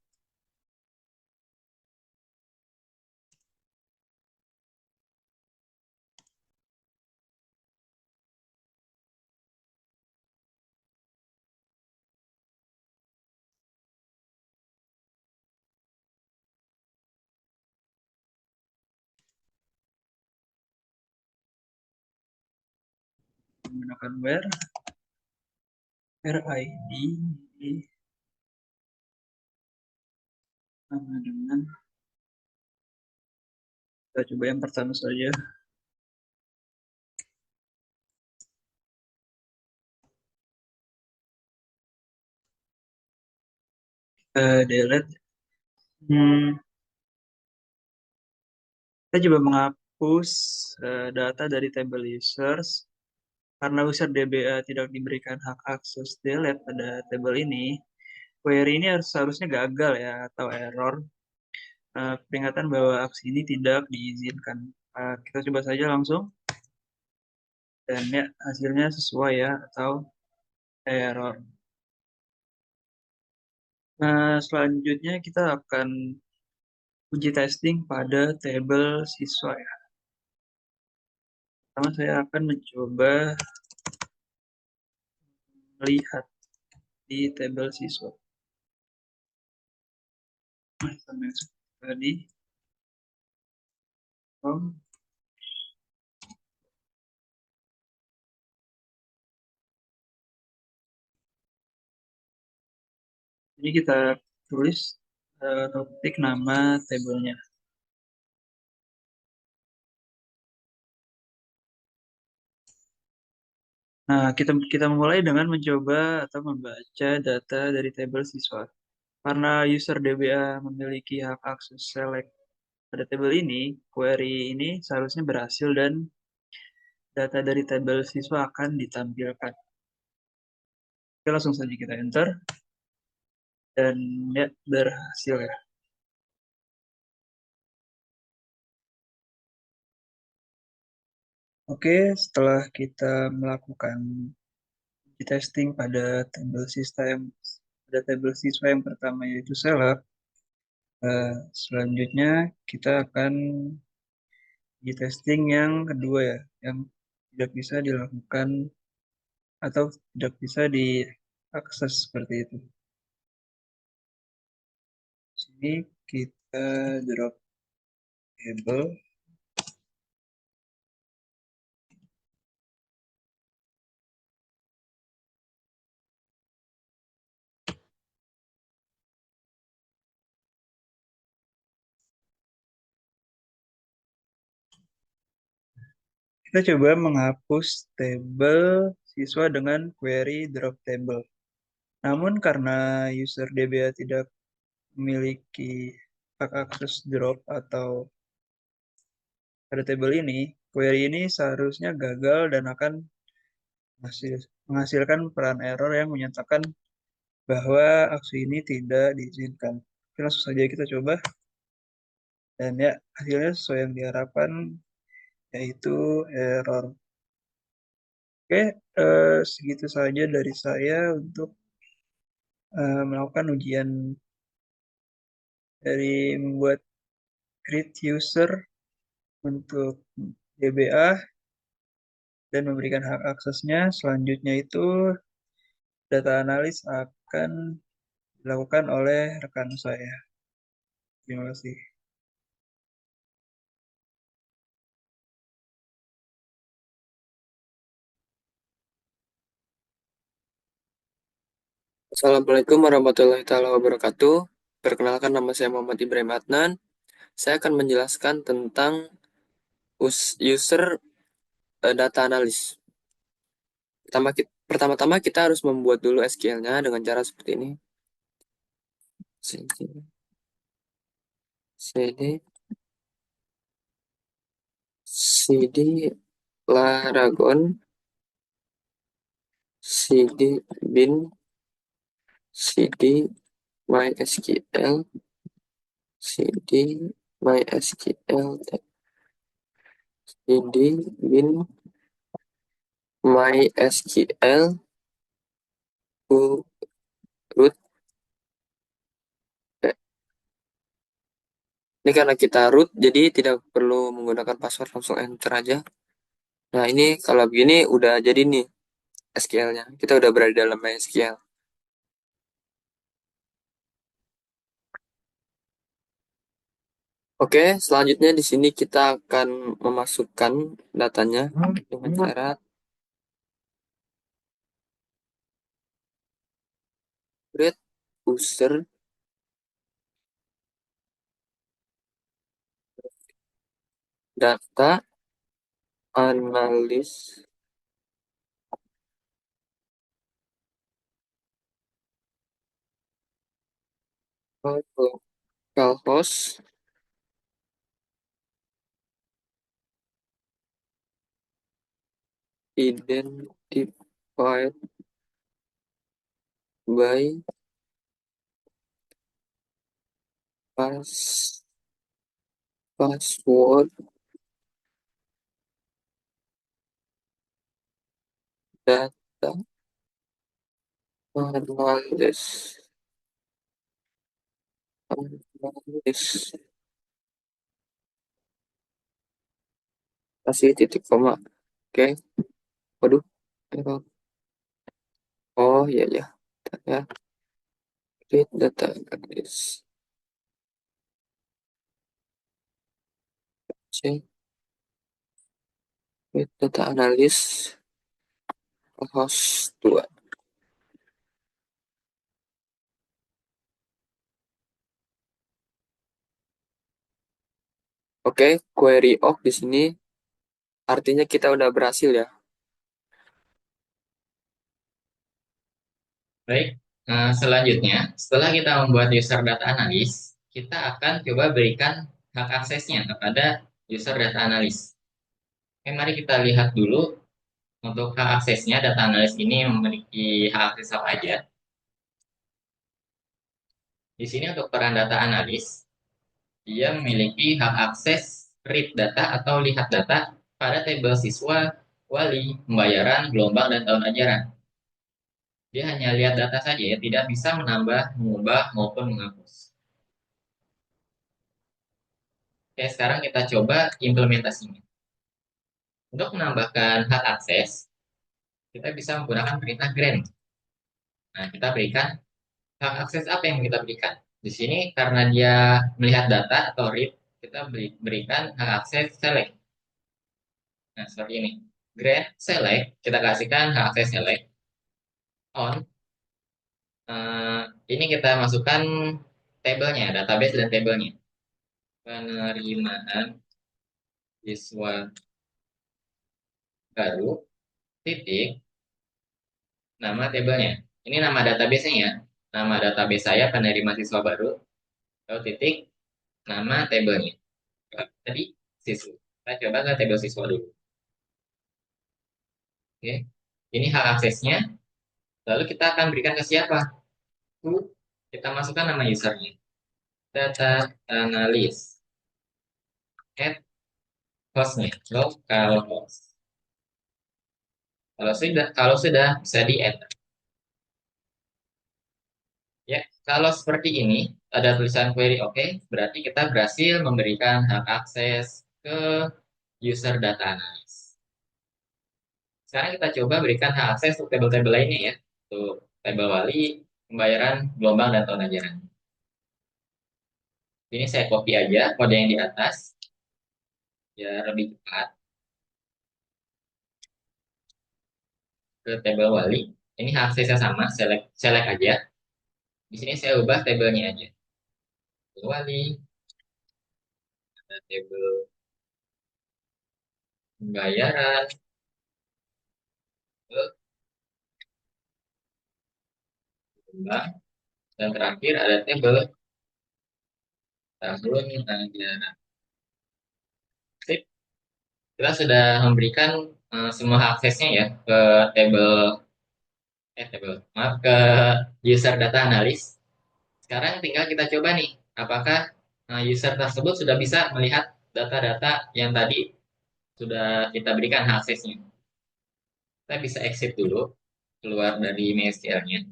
Menggunakan where id sama dengan, kita coba yang pertama saja. Delete. Kita coba menghapus data dari table users karena user DBA tidak diberikan hak akses delete pada tabel ini. Query ini seharusnya gagal ya atau error. Peringatan bahwa aksi ini tidak diizinkan. Kita coba saja langsung dan ya hasilnya sesuai ya atau error. Nah, selanjutnya kita akan uji testing pada tabel siswa ya. Pertama saya akan mencoba melihat di tabel siswa. Sama yang tadi. Jadi kita tulis atau ketik nama tabelnya. Nah, kita mulai dengan mencoba atau membaca data dari tabel siswa. Karena user DBA memiliki hak akses select pada tabel ini, query ini seharusnya berhasil dan data dari tabel siswa akan ditampilkan. Oke, langsung saja kita enter dan ya berhasil ya. Oke, setelah kita melakukan uji testing pada tabel siswa yang pertama yaitu select. Selanjutnya kita akan uji testing yang kedua ya, yang tidak bisa dilakukan atau tidak bisa diakses seperti itu. Sini kita drop table. Kita coba menghapus tabel siswa dengan query drop table. Namun karena user DBA tidak memiliki hak akses drop atau pada tabel ini, query ini seharusnya gagal dan akan menghasilkan peran error yang menyatakan bahwa aksi ini tidak diizinkan. Oke, langsung saja kita coba. Dan ya, hasilnya sesuai yang diharapkan, yaitu error. Oke, segitu saja dari saya untuk melakukan ujian dari membuat create user untuk DBA dan memberikan hak aksesnya. Selanjutnya itu data analis akan dilakukan oleh rekan saya. Terima kasih. Assalamualaikum warahmatullahi taala wabarakatuh. Perkenalkan, nama saya Muhammad Ibrahim Adnan. Saya akan menjelaskan tentang user data analis. Pertama-tama kita harus membuat dulu SQL-nya dengan cara seperti ini. cd laragon cd bin cd mysql cd mysql cd bin mysql root. Ini karena kita root, jadi tidak perlu menggunakan password, langsung enter aja. Nah, ini kalau begini udah jadi nih SQL-nya. Kita udah berada dalam MySQL. Oke, selanjutnya di sini kita akan memasukkan datanya dengan cara create user data analis localhost identified by password data analysis kasih titik koma. Oke, waduh, error. Oh iya ya, ya, create data analysis. Cek create data analysis host 2. Oke, query awk di sini artinya kita udah berhasil ya. Baik, selanjutnya setelah kita membuat user data analis, kita akan coba berikan hak aksesnya kepada user data analis. Oke, mari kita lihat dulu untuk hak aksesnya. Data analis ini memiliki hak akses apa aja. Di sini untuk peran data analis, dia memiliki hak akses read data atau lihat data pada tabel siswa, wali, pembayaran, gelombang, dan tahun ajaran. Dia hanya lihat data saja ya, tidak bisa menambah, mengubah, maupun menghapus. Oke, sekarang kita coba implementasinya. Untuk menambahkan hak akses, kita bisa menggunakan perintah grant. Nah, kita berikan hak akses apa yang kita berikan. Di sini karena dia melihat data atau read, kita berikan hak akses select. Nah, seperti ini. Grant select, kita kasihkan hak akses select on. Ini kita masukkan tabelnya, database dan tabelnya. Penerimaan siswa baru, titik, nama tabelnya. Ini nama database-nya ya. Nama database saya penerima siswa baru, lalu titik, nama tabelnya. Tadi siswa. Kita coba ke tabel siswa dulu. Oke. Ini hak aksesnya. Lalu kita akan berikan ke siapa? Kita masukkan nama usernya. Data analis. Add hostnya. Localhost. Kalau sudah bisa di add. Ya, kalau seperti ini ada tulisan query oke, berarti kita berhasil memberikan hak akses ke user data analis. Sekarang kita coba berikan hak akses untuk tabel-tabel lainnya ya, untuk tabel wali, pembayaran, gelombang, dan tahun ajaran. Ini saya copy aja kode yang di atas, ya lebih cepat. Ke tabel wali, ini hak aksesnya sama, select aja. Di sini saya ubah tabelnya aja. Tabel wali, ada tabel pembayaran, gelombang, dan terakhir ada tabel tahun ajaran. Sip. Kita sudah memberikan semua aksesnya ya ke tabel maaf ke user data analis. Sekarang tinggal kita coba nih, apakah user tersebut sudah bisa melihat data-data yang tadi sudah kita berikan hak aksesnya. Kita bisa exit dulu, keluar dari MySQL-nya.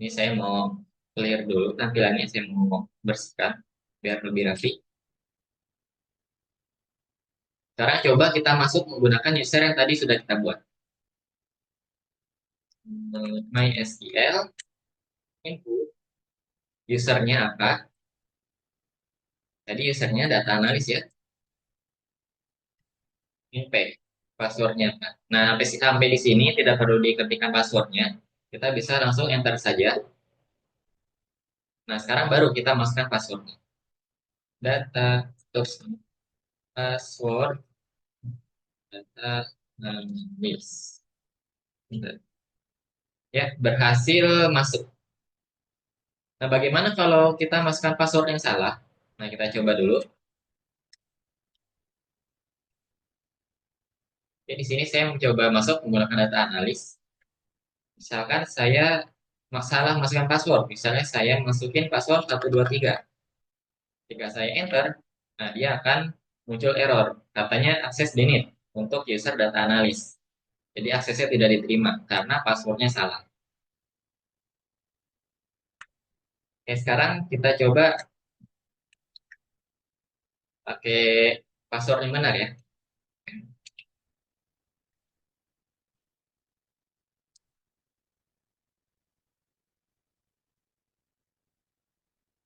Ini saya mau clear dulu tampilannya, saya mau bersihkan biar lebih rapi. Sekarang coba kita masuk menggunakan user yang tadi sudah kita buat. MySQL, input, usernya apa? Tadi usernya data analis ya. Impact passwordnya apa? Nah, sampai di sini tidak perlu diketikkan passwordnya. Kita bisa langsung enter saja. Nah, sekarang baru kita masukkan passwordnya. Data terus password data analis. Ya, berhasil masuk. Nah, bagaimana kalau kita masukkan password yang salah? Nah, kita coba dulu. Ya, di sini saya mencoba masuk menggunakan data analis. Misalkan saya masalah masukkan password. Misalnya saya masukin password 123. Jika saya enter, nah dia akan muncul error. Katanya akses denied untuk user data analis. Jadi aksesnya tidak diterima karena passwordnya salah. Oke, sekarang kita coba pakai password yang benar ya.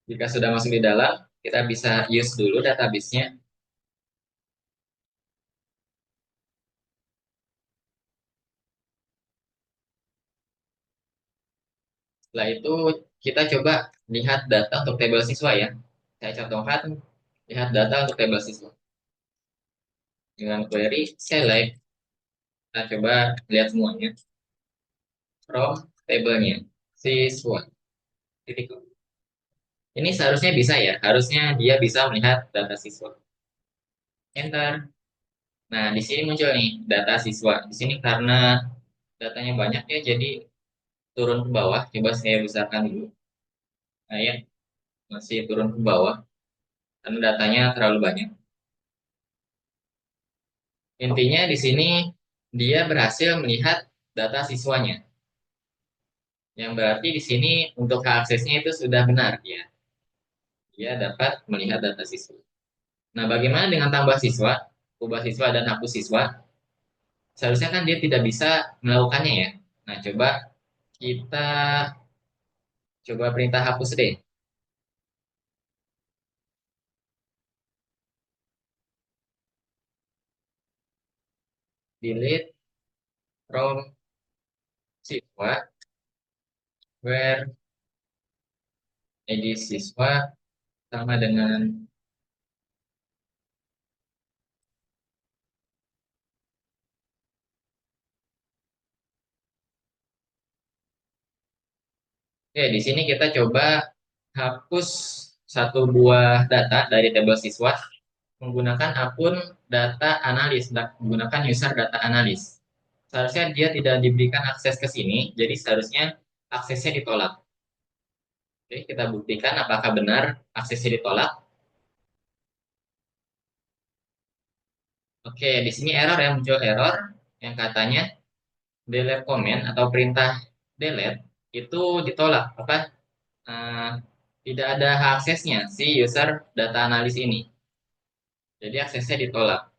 Jika sudah masuk di dalam, kita bisa use dulu database-nya. Setelah itu kita coba lihat data untuk tabel siswa ya. Saya contohkan lihat data untuk tabel siswa. Dengan query select, kita coba lihat semuanya. From tabelnya siswa. Titik. Ini seharusnya bisa ya, harusnya dia bisa melihat data siswa. Enter. Nah, di sini muncul nih data siswa. Di sini karena datanya banyak ya, jadi turun ke bawah. Coba saya besarkan dulu. Nah ya, masih turun ke bawah karena datanya terlalu banyak. Intinya di sini dia berhasil melihat data siswanya. Yang berarti di sini untuk hak aksesnya itu sudah benar ya. Dia dapat melihat data siswa. Nah, bagaimana dengan tambah siswa, ubah siswa dan hapus siswa? Seharusnya kan dia tidak bisa melakukannya ya. Nah, kita coba perintah hapus deh. Delete from siswa where id siswa sama dengan oke, di sini kita coba hapus satu buah data dari tabel siswa menggunakan akun data analis, menggunakan user data analis. Seharusnya dia tidak diberikan akses ke sini, jadi seharusnya aksesnya ditolak. Oke, kita buktikan apakah benar aksesnya ditolak. Oke, di sini error yang muncul error yang katanya delete comment atau perintah delete itu ditolak. Apa? Eh, tidak ada hak aksesnya si user data analis ini. Jadi aksesnya ditolak.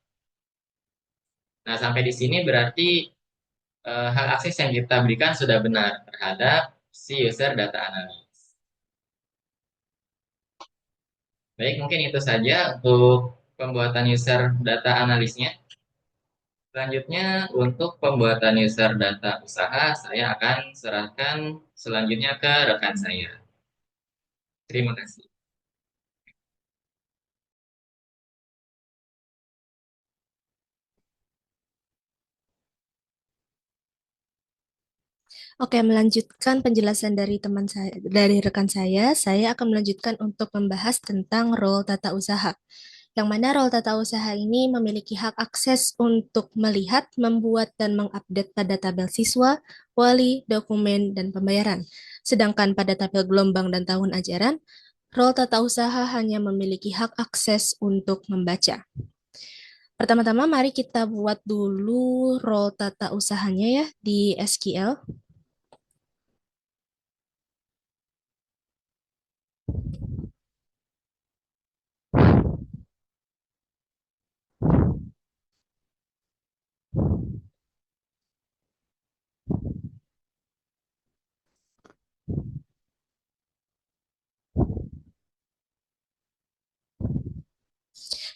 Nah, sampai di sini berarti hak akses yang kita berikan sudah benar terhadap si user data analis. Baik, mungkin itu saja untuk pembuatan user data analisnya. Selanjutnya, untuk pembuatan user data usaha, saya akan serahkan selanjutnya ke rekan saya. Terima kasih. Oke, melanjutkan penjelasan dari teman saya, dari rekan saya akan melanjutkan untuk membahas tentang role tata usaha. Yang mana role tata usaha ini memiliki hak akses untuk melihat, membuat, dan mengupdate pada tabel siswa, wali, dokumen, dan pembayaran. Sedangkan pada tabel gelombang dan tahun ajaran, role tata usaha hanya memiliki hak akses untuk membaca. Pertama-tama, mari kita buat dulu role tata usahanya ya di SQL.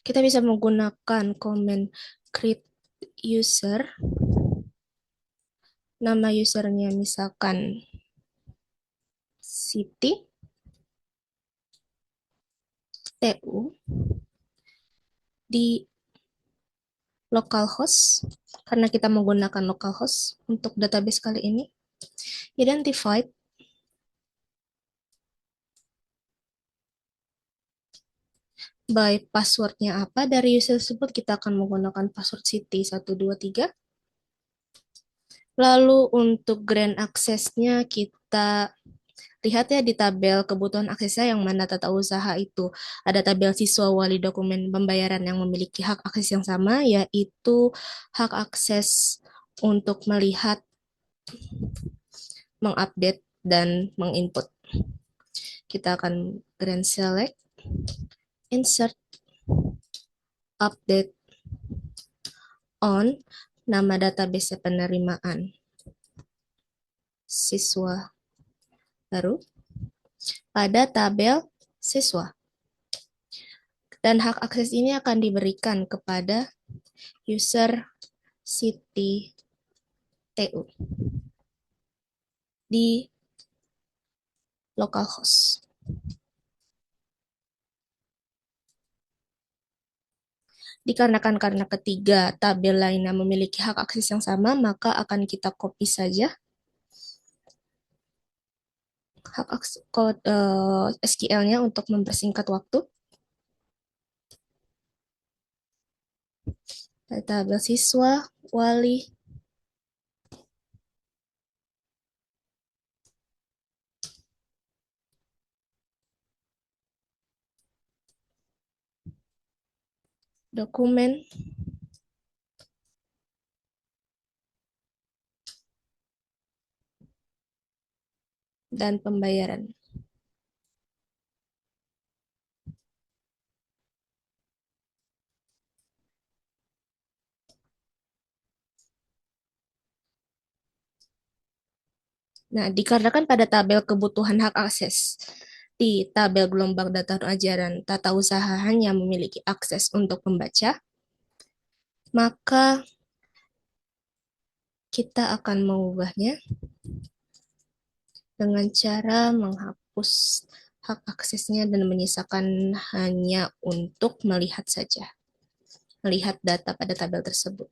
Kita bisa menggunakan komen create user. Nama usernya misalkan Siti TU di localhost karena kita menggunakan localhost untuk database kali ini. Identified by passwordnya apa dari user tersebut, kita akan menggunakan password Siti 123. Lalu untuk grant aksesnya kita lihat ya di tabel kebutuhan aksesnya yang mana tata usaha itu. Ada tabel siswa wali dokumen pembayaran yang memiliki hak akses yang sama, yaitu hak akses untuk melihat, mengupdate, dan menginput. Kita akan grant select, insert, update, on, nama database penerimaan siswa baru pada tabel siswa. Dan hak akses ini akan diberikan kepada user Siti TU di localhost. Dikarenakan karena ketiga tabel lainnya memiliki hak akses yang sama, maka akan kita copy saja hak akses SQL-nya untuk mempersingkat waktu. Tabel siswa, wali, dokumen, dan pembayaran. Nah, dikarenakan pada tabel kebutuhan hak akses di tabel gelombang data ajaran tata usaha hanya memiliki akses untuk membaca, maka kita akan mengubahnya dengan cara menghapus hak aksesnya dan menyisakan hanya untuk melihat saja, melihat data pada tabel tersebut.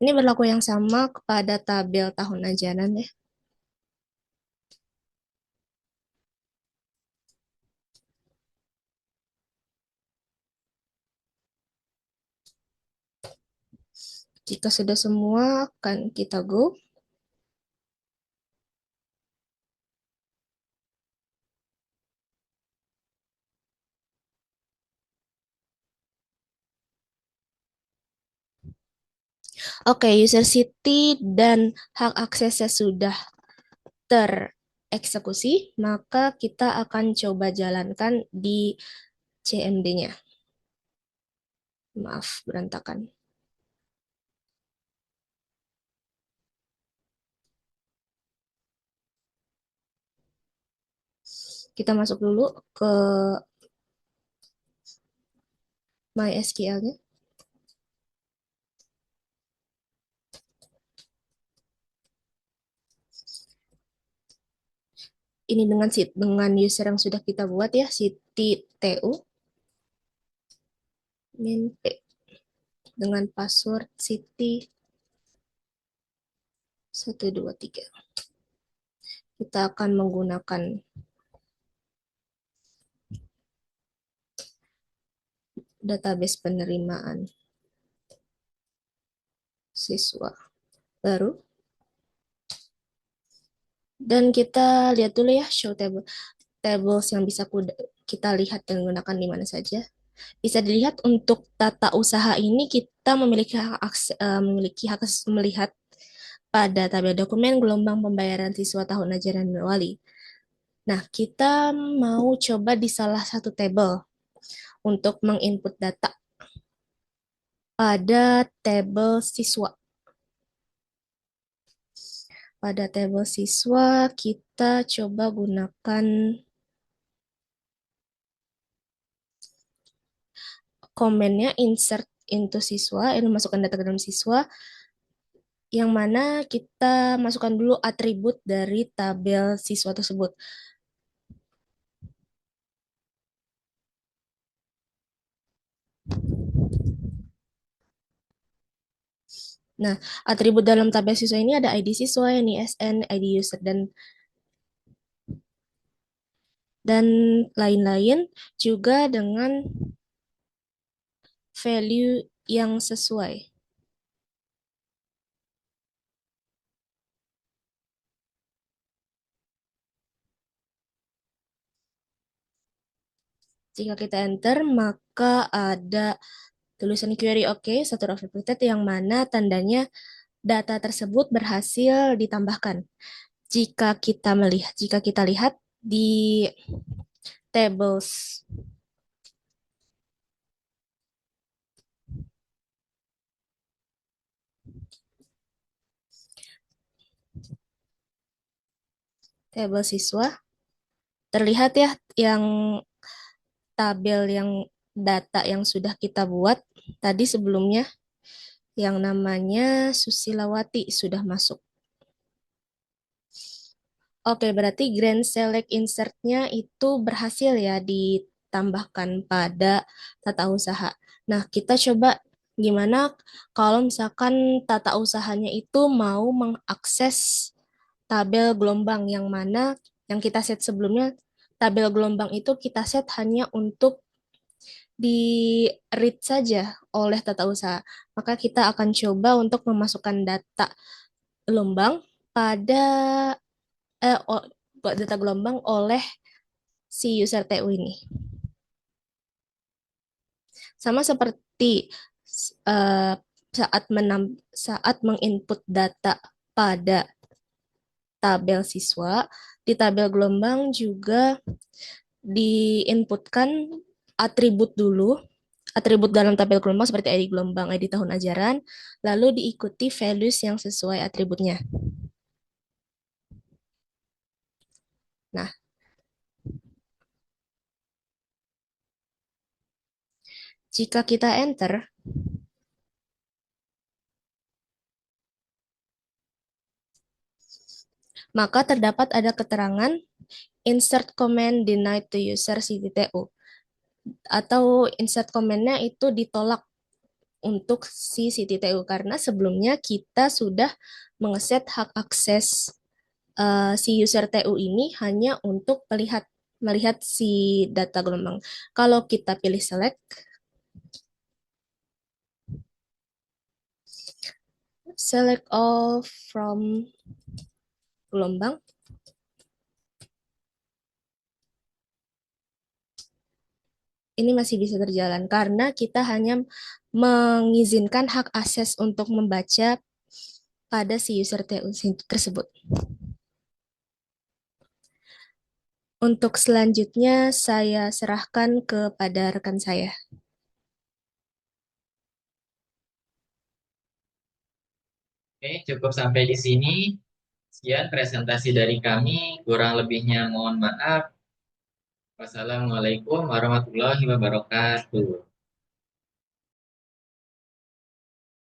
Ini berlaku yang sama kepada tabel tahun ajaran ya. Jika sudah semua, akan kita go. Oke, user city dan hak aksesnya sudah tereksekusi, maka kita akan coba jalankan di CMD-nya. Maaf, berantakan. Kita masuk dulu ke MySQL-nya. Ini dengan user yang sudah kita buat ya, city.tu min p dengan password city 123. Kita akan menggunakan database penerimaan siswa baru. Dan kita lihat dulu ya show tables yang bisa kita lihat dan gunakan di mana saja. Bisa dilihat untuk tata usaha ini kita memiliki hak akses melihat pada tabel dokumen gelombang pembayaran siswa tahun ajaran wali. Nah, kita mau coba di salah satu tabel untuk menginput data pada tabel siswa. Pada tabel siswa, kita coba gunakan komennya insert into siswa, ini masukkan data ke dalam siswa, yang mana kita masukkan dulu atribut dari tabel siswa tersebut. Nah, atribut dalam tabel siswa ini ada ID siswa, NISN, ID user, dan lain-lain, juga dengan value yang sesuai. Jika kita enter, maka ada tulisan query OK, satu repeated, yang mana tandanya data tersebut berhasil ditambahkan. Jika kita lihat di tables tabel siswa, terlihat ya yang tabel yang data yang sudah kita buat tadi sebelumnya yang namanya Susilawati sudah masuk. Oke, berarti Grand Select Insert-nya itu berhasil ya ditambahkan pada tata usaha. Nah, kita coba gimana kalau misalkan tata usahanya itu mau mengakses tabel gelombang yang mana yang kita set sebelumnya, tabel gelombang itu kita set hanya untuk di read saja oleh tata usaha. Maka kita akan coba untuk memasukkan data gelombang pada buat data gelombang oleh si user TU ini. Sama seperti eh, saat menginput data pada tabel siswa, di tabel gelombang juga diinputkan atribut dulu, atribut dalam tabel gelombang seperti ID gelombang, ID tahun ajaran, lalu diikuti values yang sesuai atributnya. Nah, jika kita enter, maka terdapat ada keterangan insert command denied to user CTTU atau insert command-nya itu ditolak untuk si CTTU karena sebelumnya kita sudah mengeset hak akses si user TU ini hanya untuk melihat si data gelombang. Kalau kita pilih select, select all from gelombang. Ini masih bisa terjalan karena kita hanya mengizinkan hak akses untuk membaca pada si user tersebut. Untuk selanjutnya saya serahkan kepada rekan saya. Oke, cukup sampai di sini. Sekian presentasi dari kami. Kurang lebihnya mohon maaf. Wassalamualaikum warahmatullahi wabarakatuh.